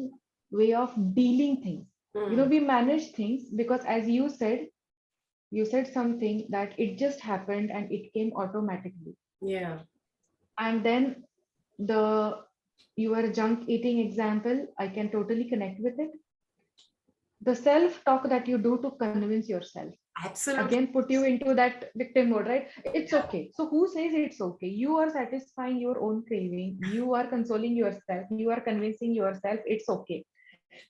way of dealing things. Mm, We manage things because, as you said something that it just happened and it came automatically. yeah. And then the your junk eating example, I can totally connect with it. The self talk that you do to convince yourself Absolutely. again put you into that victim mode, right? It's Yeah. okay. So who says it's okay? You are satisfying your own craving, you are consoling yourself, you are convincing yourself it's okay.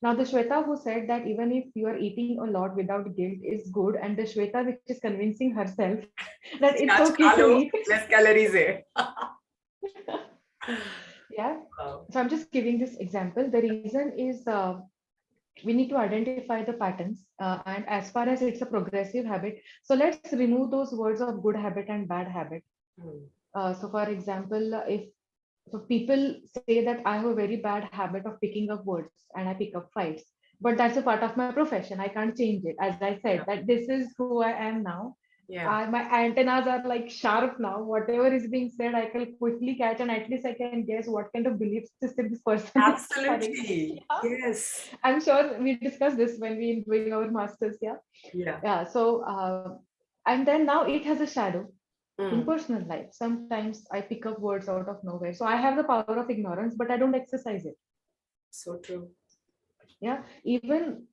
Now the Shweta who said that even if you are eating a lot without guilt is good, and the Shweta which is convincing herself that it's आज okay खा to low, eat. less calories है. Yeah. Wow. So I'm just giving this example. The reason is we need to identify the patterns, and as far as it's a progressive habit, so let's remove those words of good habit and bad habit. Mm, So for example, if so people say that I have a very bad habit of picking up words and I pick up fights, but that's a part of my profession. I can't change it. As I said, yeah. that this is who I am now. Yeah. My antennas are like sharp now. Whatever is being said, I can quickly catch, and at least I can guess what kind of belief system this person is carrying. Absolutely. Yeah. Yes. I'm sure we discussed this when we doing our masters. Yeah. Yeah. Yeah. So, and then now it has a shadow in Mm, personal life. Sometimes I pick up words out of nowhere. So I have the power of ignorance, but I don't exercise it. so true. Yeah. Even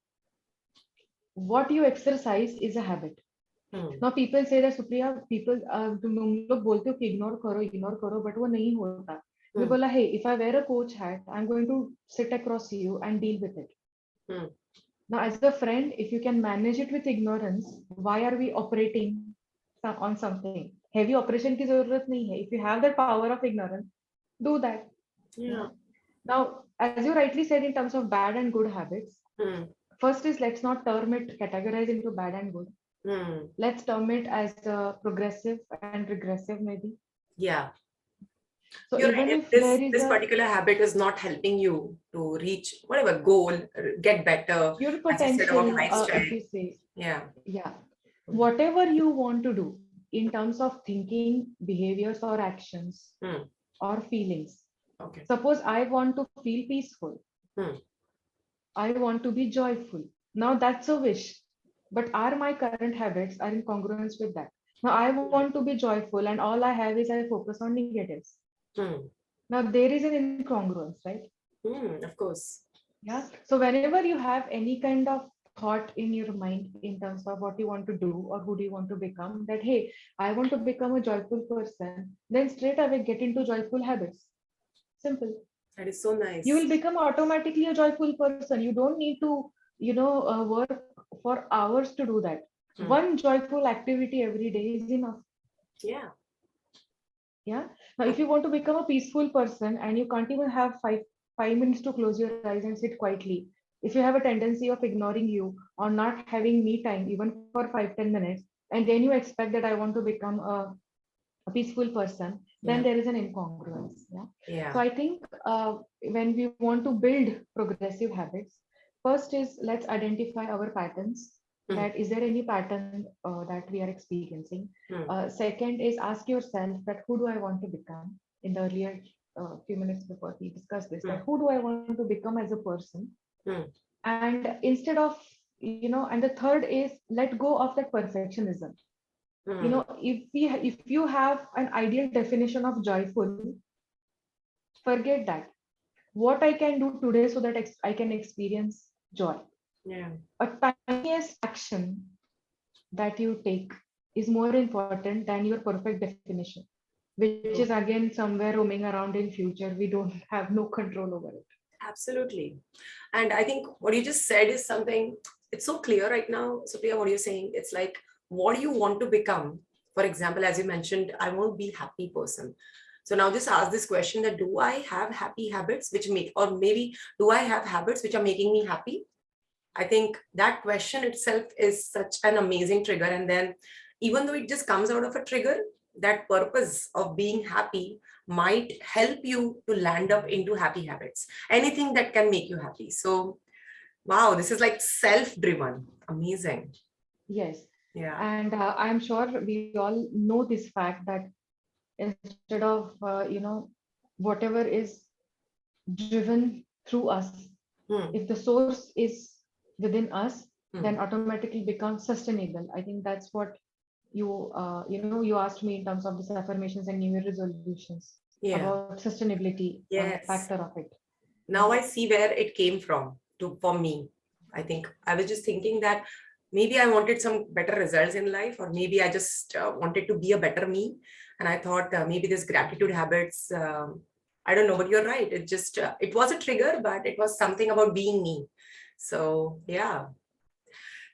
what you exercise is a habit. Mm, Now people say that Supriya, people तुम लोग बोलते हो कि ignore करो, but वो नहीं होता. मैं mm, बोला, hey, if I wear a coach hat, I'm going to sit across you and deal with it. mm. Now, as a friend, if you can manage it with ignorance, why are we operating on something? Heavy operation की जरूरत नहीं है. If you have that power of ignorance, do that. Yeah. Yeah. Now, as you rightly said, in terms of bad and good habits, Mm, first is let's not term it categorize into bad and good. mm. Let's term it as progressive and regressive, maybe. Yeah. So You're even right. If if there this is this a particular habit is not helping you to reach whatever goal, get better, your as you said about potential, lifestyle. if you say, Yeah. yeah, Mm, whatever you want to do in terms of thinking, behaviors, or actions mm. or feelings. Okay. Suppose I want to feel peaceful, Mm, I want to be joyful. Now that's a wish, but are my current habits are in congruence with that? Now I want to be joyful, and all I have is I focus on negatives. mm, Now there is an incongruence, right? of course. Yeah. So whenever you have any kind of thought in your mind in terms of what you want to do or who do you want to become, that hey, I want to become a joyful person, then straight away get into joyful habits. Simple. That is so You will nice. become automatically a joyful person. You don't need to, work for hours to do that. Mm, One joyful activity every day is enough. yeah. Yeah. Now if you want to become a peaceful person and you can't even have five minutes to close your eyes and sit quietly, if you have a tendency of ignoring you or not having me time even for 5-10 minutes, and then you expect that I want to become a peaceful person, then Yeah. there is an incongruence. Yeah. So Yeah. I think when we want to build progressive habits, first is let's identify our patterns. Hmm. that is there any pattern that we are experiencing. Hmm. Second is ask yourself that who do I want to become. In the earlier few minutes before we discussed this, that Hmm. who do I want to become as a person. Hmm. And instead of, and the third is let go of that perfectionism. Hmm. If you have an ideal definition of joyful, forget that. What I can do today so that I can experience joy. Yeah. A tiniest action that you take is more important than your perfect definition, which is True. again somewhere roaming around in future. We don't have no control over it. Absolutely. And I think what you just said is something, it's so clear right now, Supriya, what you're saying. It's like, what do you want to become? For example, as you mentioned, I want to be a happy person. So now just ask this question that do I have happy habits which make, or maybe do I have habits which are making me happy? I think that question itself is such an amazing trigger. And then, even though it just comes out of a trigger, that purpose of being happy might help you to land up into happy habits. Anything that can make you happy. So, wow, this is like self driven. Amazing. Yes. Yeah. And I'm sure we all know this fact that instead of, whatever is driven through us, Hmm. if the source is within us, then Hmm. automatically becomes sustainable. I think that's what you asked me in terms of these affirmations and new year resolutions Yeah. about sustainability factor Yes. of it. Yeah. Now I see where it came from to for me. I think I was just thinking that maybe I wanted some better results in life, or maybe I just wanted to be a better me. And I thought maybe this gratitude habits, I don't know, but you're right. It just, it was a trigger, but it was something about being me. So, yeah.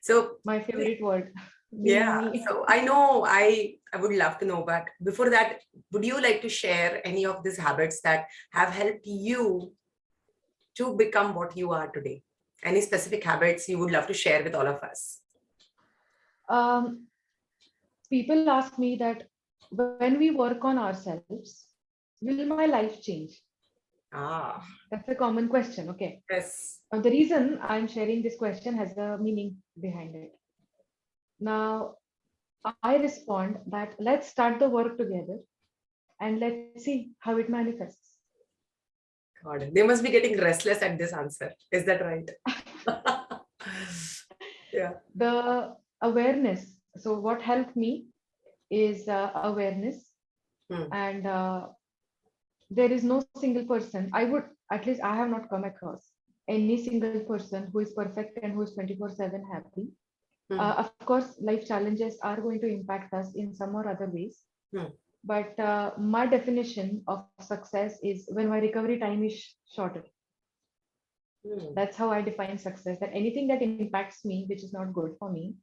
So, My favorite word, being yeah. me. So I know I would love to know, but before that, would you like to share any of these habits that have helped you to become what you are today? Any specific habits you would love to share with all of us? um, People ask me that when we work on ourselves, will my life change? Ah, That's a common question. Okay. yes. The reason I'm sharing this question has a meaning behind it. Now, I respond that let's start the work together and let's see how it manifests. God, they must be getting restless at this answer. Is that right? Yeah. The awareness. So, what helped me is awareness, Hmm. and there is no single person. At least I have not come across any single person who is perfect and who is 24/7 happy. Hmm. Of course, life challenges are going to impact us in some or other ways. Hmm. But my definition of success is when my recovery time is shorter. Hmm. That's how I define success. That anything that impacts me, which is not good for me,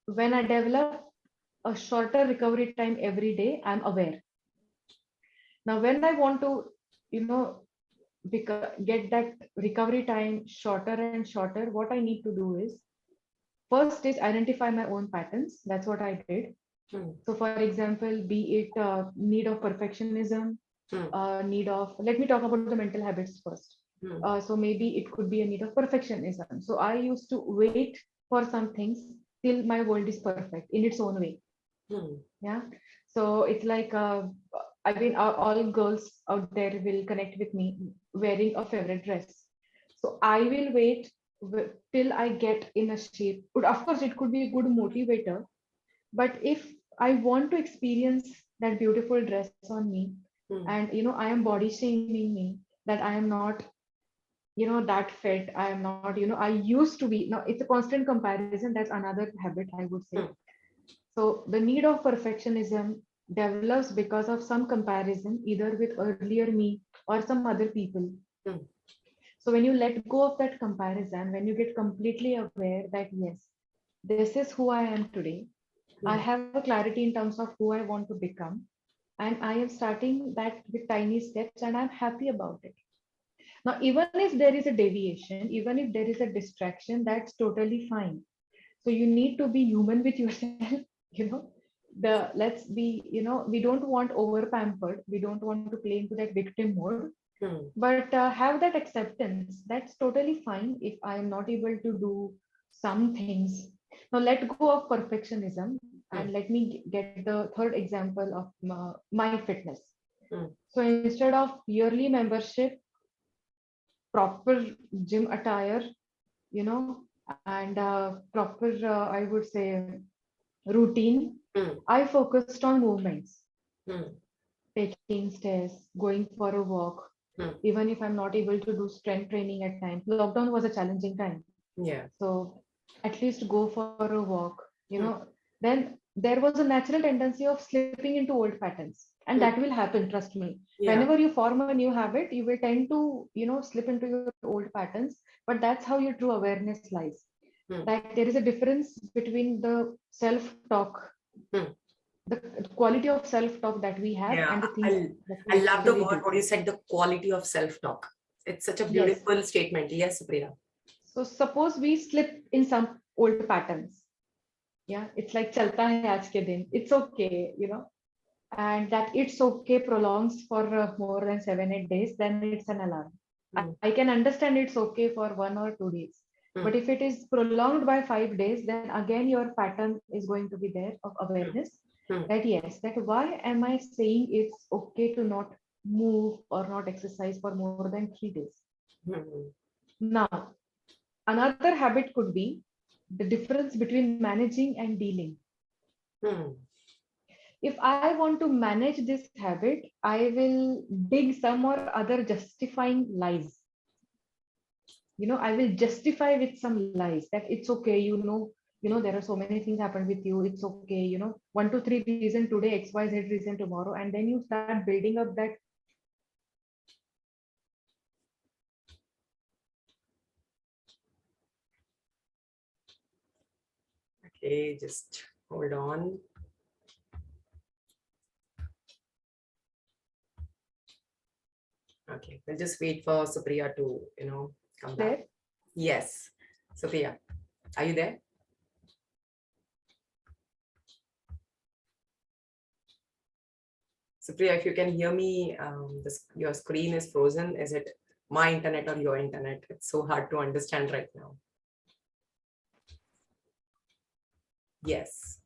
when I develop a shorter recovery time every day, I'm aware. Now, when I want to, you know, get that recovery time shorter and shorter, what I need to do is first is identify my own patterns. That's what I did. Hmm. So, for example, be it need of perfectionism, Hmm. need of, let me talk about the mental habits first. Hmm. So maybe it could be a need of perfectionism. So I used to wait for some things till my world is perfect in its own way. Hmm. Yeah. So it's like, I mean, all girls out there will connect with me wearing a favorite dress. So I will wait till I get in a shape. But of course, it could be a good motivator. But if I want to experience that beautiful dress on me, Hmm. and I am body shaming me that I am not that fit, I am not, I used to be. Now it's a constant comparison. That's another habit, I would say. Hmm. So the need of perfectionism develops because of some comparison either with earlier me or some other people. Hmm. So when you let go of that comparison, when you get completely aware that yes, this is who I am today, I Hmm. have a clarity in terms of who I want to become, and I am starting that with tiny steps, and I'm happy about it. Now, even if there is a deviation, even if there is a distraction, that's totally fine. So you need to be human with yourself. you know let's be, we don't want over pampered, we don't want to play into that victim mode, Hmm. but have that acceptance. That's totally fine if I am not able to do some things. Now let go of perfectionism Hmm. and let me get the third example of my fitness. Hmm. So instead of yearly membership, proper gym attire, you know, and proper, I would say, routine, Hmm. I focused on movements, Hmm. taking stairs, going for a walk, Hmm. even if I'm not able to do strength training at times. Lockdown was a challenging time. Yeah. So at least go for a walk, Hmm. then there was a natural tendency of slipping into old patterns. And that Hmm. will happen, trust me. Yeah. Whenever you form a new habit, you will tend to, slip into your old patterns. But that's how your true awareness lies. Hmm. That there is a difference between the self-talk, Hmm. the quality of self-talk that we have Yeah. and the things I that I we love the actually word do. what you said, the quality of self-talk. It's such a Yes. beautiful statement. Yes, Supriya. So suppose we slip in some old patterns. Yeah, it's like chalta hai aaj ke din. It's okay, and that it's okay prolongs for more than 7 8 days, then it's an alarm. I Hmm. can understand it's okay for 1 or 2 days, but Hmm. if it is prolonged by 5 days, then again your pattern is going to be there of Hmm. awareness. Hmm. That yes, that why am I saying it's okay to not move or not exercise for more than 3 days? Hmm. Now, another habit could be the difference between managing and dealing. Hmm. If I want to manage this habit, I will dig some or other justifying lies. I will justify with some lies that it's okay, there are so many things happen with you. It's okay, 1 2 3 reason today, XYZ reason tomorrow, and then you start building up that. Okay, just hold on. Okay, we'll just wait for Supriya to, come back. There. Yes, Supriya, are you there? Supriya, if you can hear me, your screen is frozen. Is it my internet or your internet? It's so hard to understand right now. Yes,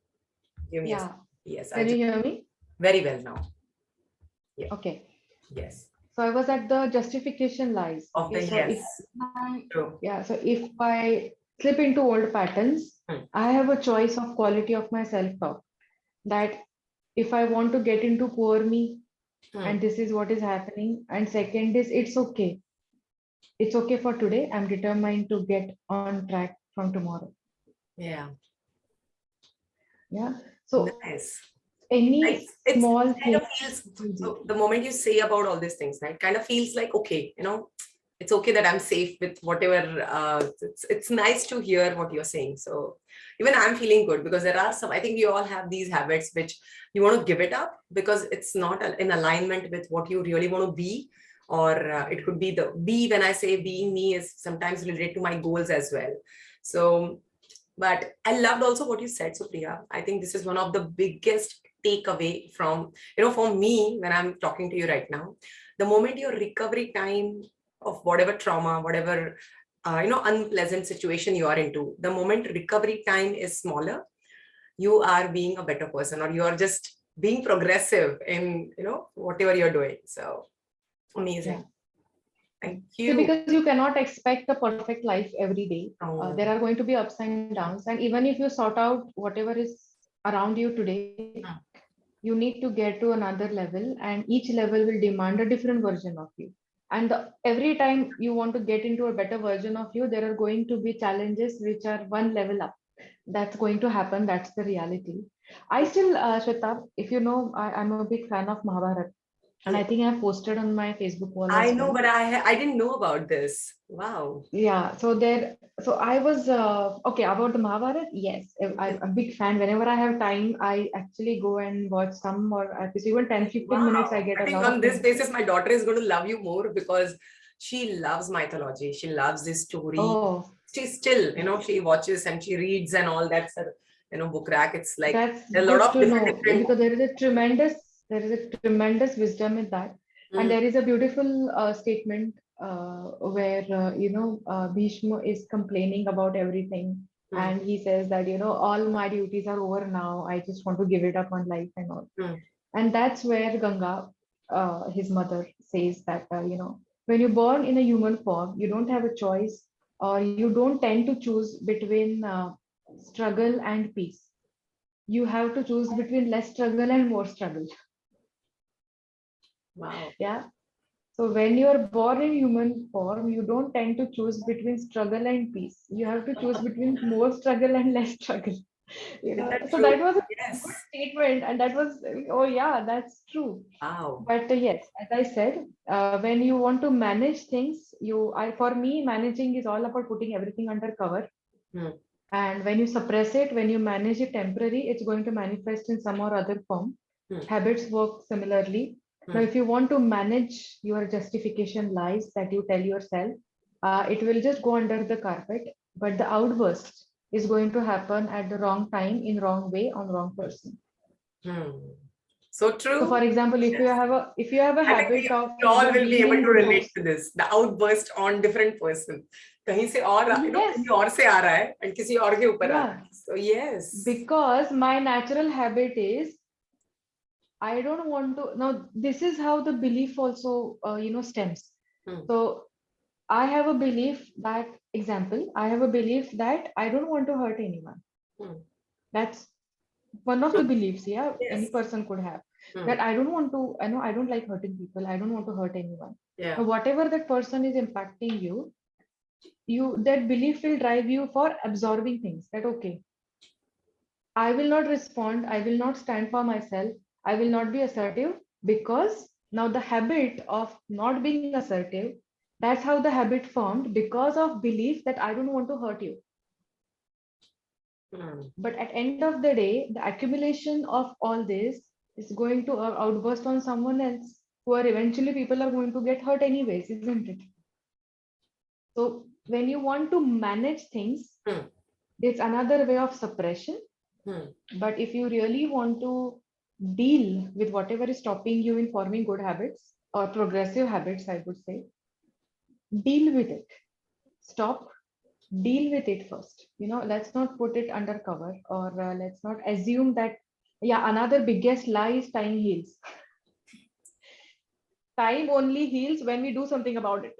give me a. Yeah, Yes, I can you just hear me? very well now. Yeah. Okay. Yes. So I was at the justification lies. Of Okay, the so if yes. I, True. yeah, so if I slip into old patterns, Hmm. I have a choice of quality of my self-talk. That if I want to get into poor me, Hmm. and this is what is happening. And second is it's okay. It's okay for today. I'm determined to get on track from tomorrow. Yeah. Yeah. So Nice. any It's small kind thing of feels will be. so the moment you say about all these things, right? Kind of feels like okay, it's okay that I'm safe with whatever. It's nice to hear what you're saying. So even I'm feeling good because there are some. I think we all have these habits which you want to give it up because it's not in alignment with what you really want to be. Or it could be the be when I say being me is sometimes related to my goals as well. So but I loved also what you said, Supriya. I think this is one of the biggest takeaway from, for me, when I'm talking to you right now, the moment your recovery time of whatever trauma, whatever, unpleasant situation you are into, the moment recovery time is smaller, you are being a better person or you are just being progressive in, whatever you're doing. So Yeah. amazing. Thank See, you. because you cannot expect a perfect life every day. There Oh, are going to be ups and downs. And even if you sort out whatever is around you today, mm, you need to get to another level, and each level will demand a different version of you. And every time you want to get into a better version of you, there are going to be challenges which are one level up. That's going to happen. That's the reality. I still, Shweta, if you know, I'm a big fan of Mahabharata. And I yeah. think I've posted on my Facebook wall I as know, well. but I didn't know about this. Wow. Yeah, so I was okay about the Mahabharata. Yes, I'm a big fan. Whenever I have time, I actually go and watch some more episodes. Even 10 15 minutes, I Wow. get I a think lot on of this benefit. basis, my daughter is going to love you more because she loves mythology. She loves this story. Oh, She still, she watches and she reads and all that's her, book rack. It's like that's there are a lot good of to different, know different. because there is a tremendous wisdom in that, and Mm, there is a beautiful statement where Bhishma is complaining about everything. Hmm. And he says that, all my duties are over now. I just want to give it up on life and all. Hmm. And that's where Ganga, his mother, says that, when you're born in a human form, you don't have a choice, or you don't tend to choose between struggle and peace. You have to choose between less struggle and more struggle. Wow. Yeah. So when you are born in human form, you don't tend to choose between struggle and peace. You have to choose between more struggle and less struggle. Is that So true? that was a good Yes. statement, and that was, oh yeah, that's true. Wow. But yes, as I said, when you want to manage things, for me, managing is all about putting everything under cover. Hmm. And when you suppress it, when you manage it temporary, it's going to manifest in some or other form. Hmm. Habits work similarly. Now, Hmm. if you want to manage your justification lies that you tell yourself, it will just go under the carpet. But the outburst is going to happen at the wrong time, in wrong way, on wrong person. Hmm. So So, for true. example, Yes. if you have a I think habit of we all will be able dealing to with relate those, to this. The outburst on different person. कहीं से और कहीं yes, और से आ रहा है and किसी और के ऊपर आ रहा yeah, है. So yes. because my natural habit is I don't want to. Now, this is how the belief also, stems. Hmm. So, I have a belief that, example, I have a belief that I don't want to hurt anyone. Hmm. That's one of the True. beliefs, yeah, any Yes. person could have. Hmm. That I don't want to, I don't like hurting people. I don't want to hurt anyone. Yeah. Now, whatever that person is impacting you, that belief will drive you for absorbing things. That, okay, I will not respond. I will not stand for myself. I will not be assertive because now the habit of not being assertive, that's how the habit formed because of belief that I don't want to hurt you. Hmm. But at end of the day, the accumulation of all this is going to outburst on someone else who are eventually people are going to get hurt anyways, isn't it? So when you want to manage things, Hmm. it's another way of suppression. Hmm. But if you really want to deal with whatever is stopping you in forming good habits or progressive habits, I would say, deal with it. Stop, deal with it first. Let's not put it under cover, or let's not assume that, yeah, another biggest lie is time heals. Time only heals when we do something about it.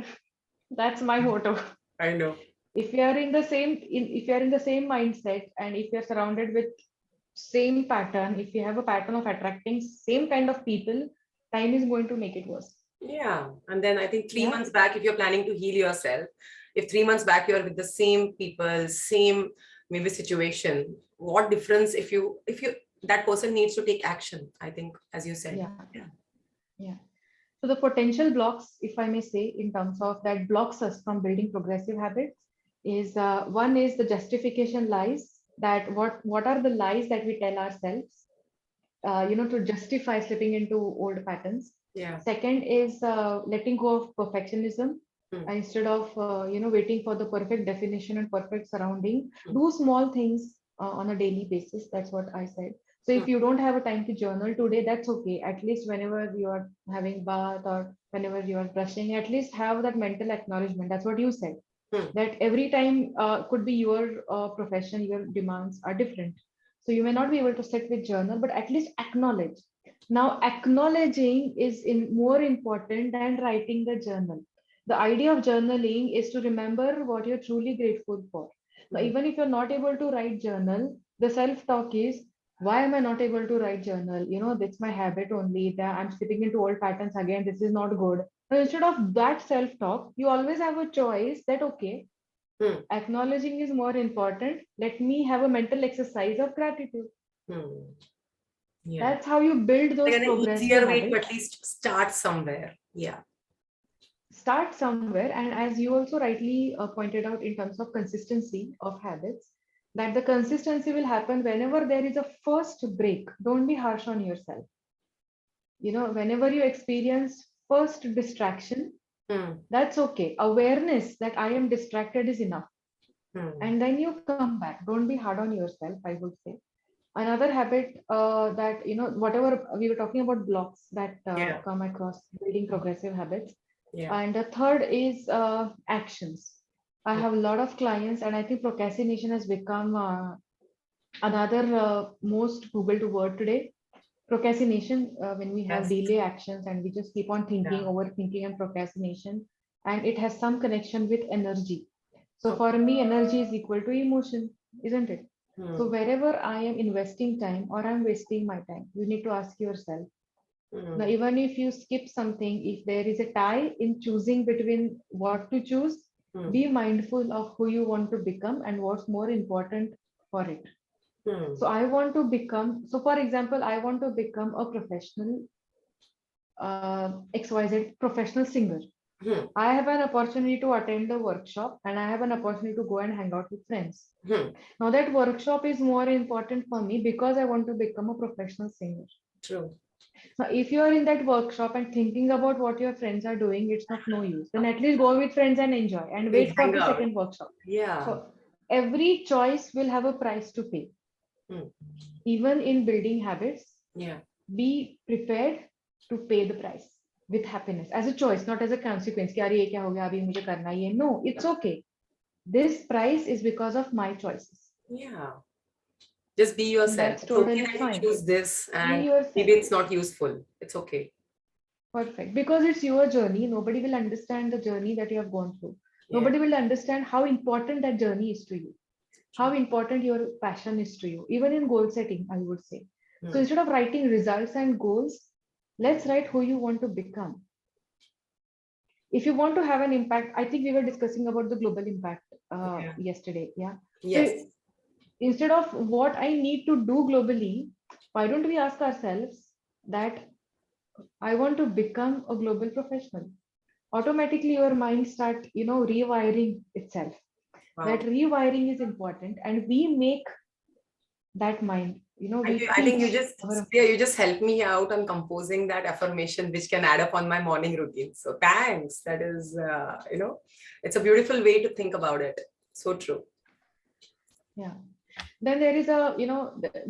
That's my motto. I know. If you are if you are in the same mindset, and if you're surrounded with same pattern, if you have a pattern of attracting same kind of people, time is going to make it worse. Yeah. And then I think three Yeah, months back, if you're planning to heal yourself, if 3 months back you're with the same people, same maybe situation, what difference if you that person needs to take action, I think, as you said. yeah, Yeah. yeah. So the potential blocks, if I may say, in terms of that blocks us from building progressive habits, is one is the justification lies. That what are the lies that we tell ourselves, to justify slipping into old patterns. Yeah. Second is letting go of perfectionism. Hmm. Instead of waiting for the perfect definition and perfect surrounding, Hmm. do small things on a daily basis. That's what I said. So Hmm. if you don't have a time to journal today, that's okay. At least whenever you are having bath or whenever you are brushing, at least have that mental acknowledgement. That's what you said. Hmm. That every time could be your profession, your demands are different. So you may not be able to sit with journal, but at least acknowledge. Now, acknowledging is more important than writing the journal. The idea of journaling is to remember what you're truly grateful for. Now, Hmm. even if you're not able to write journal, the self-talk is, why am I not able to write journal? That's my habit only. That I'm slipping into old patterns again. This is not good. Now, instead of that self-talk, you always have a choice that, okay, Hmm. acknowledging is more important. Let me have a mental exercise of gratitude. Hmm. Yeah. That's how you build Like those an progressive easier way to habits. at least start somewhere. Yeah. Start somewhere. And as you also rightly pointed out in terms of consistency of habits, that the consistency will happen whenever there is a first break. Don't be harsh on yourself. Whenever you experience first distraction, Hmm. that's okay. Awareness that I am distracted is enough. Hmm. And then you come back. Don't be hard on yourself, I would say. Another habit that, whatever we were talking about blocks that Yeah. come across building progressive habits. Yeah. And the third is actions. I have a lot of clients, and I think procrastination has become another most Googled word today. Procrastination, when we have Yes. delay actions and we just keep on thinking, Yeah. overthinking, and procrastination, and it has some connection with energy. So Okay. for me, energy is equal to emotion, isn't it? So Hmm. wherever I am investing time or I'm wasting my time, you need to ask yourself. Now, Hmm. even if you skip something, if there is a tie in choosing between what to choose, Hmm. be mindful of who you want to become and what's more important for it. Hmm. So I want to become, so for example, I want to become a professional XYZ professional singer. Hmm. I have an opportunity to attend a workshop and I have an opportunity to go and hang out with friends. Hmm. Now that workshop is more important for me because I want to become a professional singer. True. Now, if you are in that workshop and thinking about what your friends are doing, it's of no use. Then at least go with friends and enjoy and And wait for hang the out. second workshop. Yeah. So every choice will have a price to pay. Hmm. Even in building habits, Yeah. be prepared to pay the price with happiness as a choice, not as a consequence. कि यार ये क्या हो गया अभी मुझे करना ही है. No, it's okay. This price is because of my choices. Yeah. Just be And yourself. that's It's okay totally that you fine. choose this Be and maybe yourself. it's not useful. It's okay. Perfect. Because it's your journey. Nobody will understand the journey that you have gone through. Yeah. Nobody will understand how important that journey is to you, how True. important your passion is to you, even in goal setting, I would say. So Hmm. instead of writing results and goals, let's write who you want to become. If you want to have an impact, I think we were discussing about the global impact Yeah. yesterday. Yeah. So Yes. instead of what I need to do globally, why don't we ask ourselves that I want to become a global professional? Automatically your mind start, rewiring itself. That Wow. rewiring is important, and we make that mind, Thank we you. I think teach our. Supriya, you just helped me out on composing that affirmation, which can add up on my morning routine. So thanks. That is, it's a beautiful way to think about it. So true. Yeah. Then there is a,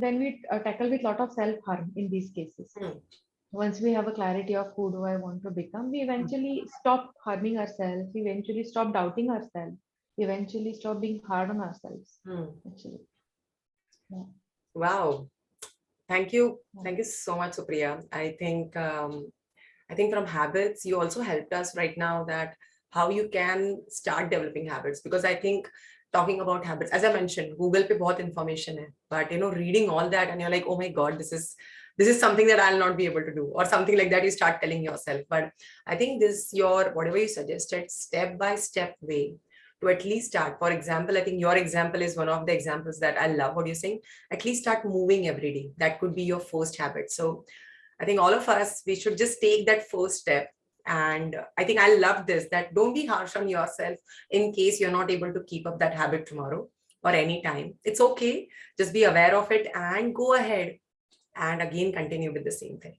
then we tackle with lot of self harm in these cases. Hmm. Once we have a clarity of who do I want to become, we eventually stop harming ourselves, we eventually stop doubting ourselves, we eventually stop being hard on ourselves. Hmm. Actually, yeah, Wow. Thank you. yeah. Thank you so much, Supriya. I think from habits, you also helped us right now that how you can start developing habits. Because I think talking about habits, as I mentioned, Google pe bahut information hai, but reading all that and you're like, oh my God, this is something that I'll not be able to do, or something like that. You start telling yourself. But I think this your whatever you suggested, step by step way to at least start. For example, I think your example is one of the examples that I love. What you're saying, at least start moving every day. That could be your first habit. So I think all of us, we should just take that first step. And I think I love this, that don't be harsh on yourself in case you're not able to keep up that habit tomorrow or anytime. It's okay. Just be aware of it and go ahead and again continue with the same thing.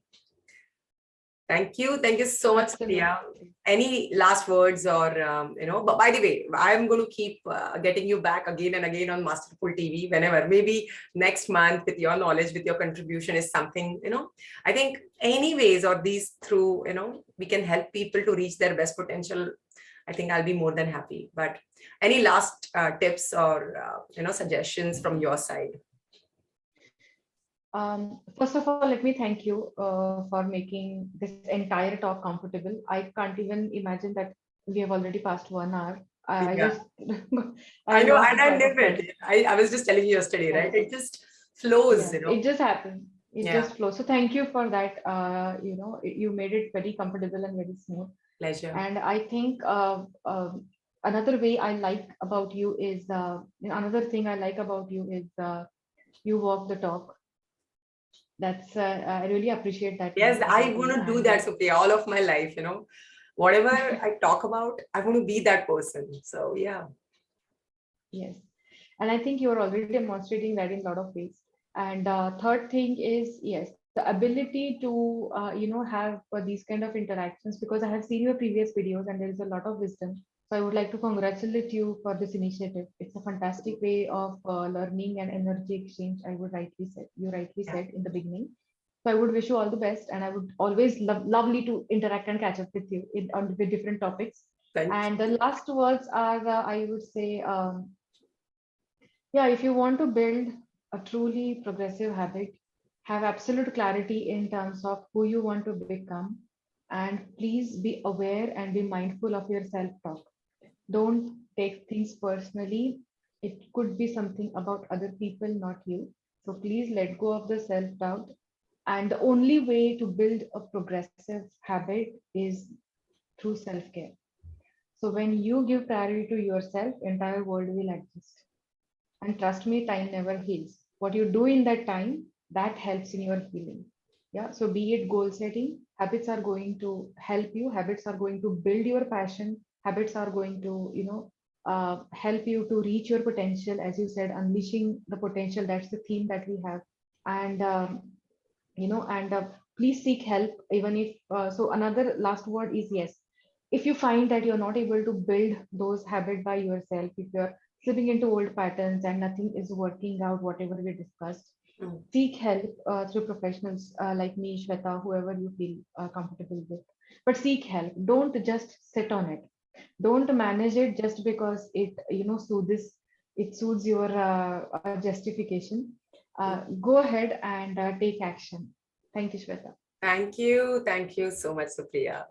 Thank you. Thank you so much, Priya. Absolutely. Any last words or, but by the way, I'm going to keep getting you back again and again on Masterful TV whenever, maybe next month with your knowledge, with your contribution is something, I think anyways, or these through, we can help people to reach their best potential. I think I'll be more than happy. But any last tips or, suggestions from your side? First of all, let me thank you for making this entire talk comfortable. I can't even imagine that we have already passed 1 hour. I Yeah. just, I I know, lost and I track of live time. it. I was just telling you yesterday, right? Yes, It just flows, yes, it just happened. It Yeah, just flows. So thank you for that. You made it very comfortable and very smooth. pleasure. And I think another way I like about you is another thing I like about you is you walk the talk. That's I really appreciate that Yes, I about want you. to do And that, Supriya, all of my life, whatever I talk about, I want to be that person. So yeah, yes, and I think you're already demonstrating that in a lot of ways. And third thing is, yes, the ability to have these kind of interactions, because I have seen your previous videos and there is a lot of wisdom. So I would like to congratulate you for this initiative. It's a fantastic way of learning and energy exchange. I would rightly said you rightly yeah. said in the beginning. So I would wish you all the best, and I would always lovely to interact and catch up with you with different topics. Thank And the last words are, I would say, yeah, if you want to build a truly progressive habit, have absolute clarity in terms of who you want to become, and please be aware and be mindful of your self-talk. Don't take things personally. It could be something about other people, not you. So please let go of the self-doubt. And the only way to build a progressive habit is through self-care. So when you give priority to yourself, entire world will adjust. And trust me, time never heals. What you do in that time, that helps in your healing. Yeah. So be it goal setting, habits are going to help you. Habits are going to build your passion. Habits are going to, help you to reach your potential. As you said, unleashing the potential. That's the theme that we have. And and please seek help. Even if so, another last word is yes. If you find that you're not able to build those habits by yourself, if you're slipping into old patterns and nothing is working out, whatever we discussed, you. seek help through professionals like me, Shweta, whoever you feel comfortable with. But seek help. Don't just sit on it. Don't manage it just because it soothes, it suits your justification. Go ahead and take action. Thank you, Shweta. Thank you. Thank you so much, Supriya.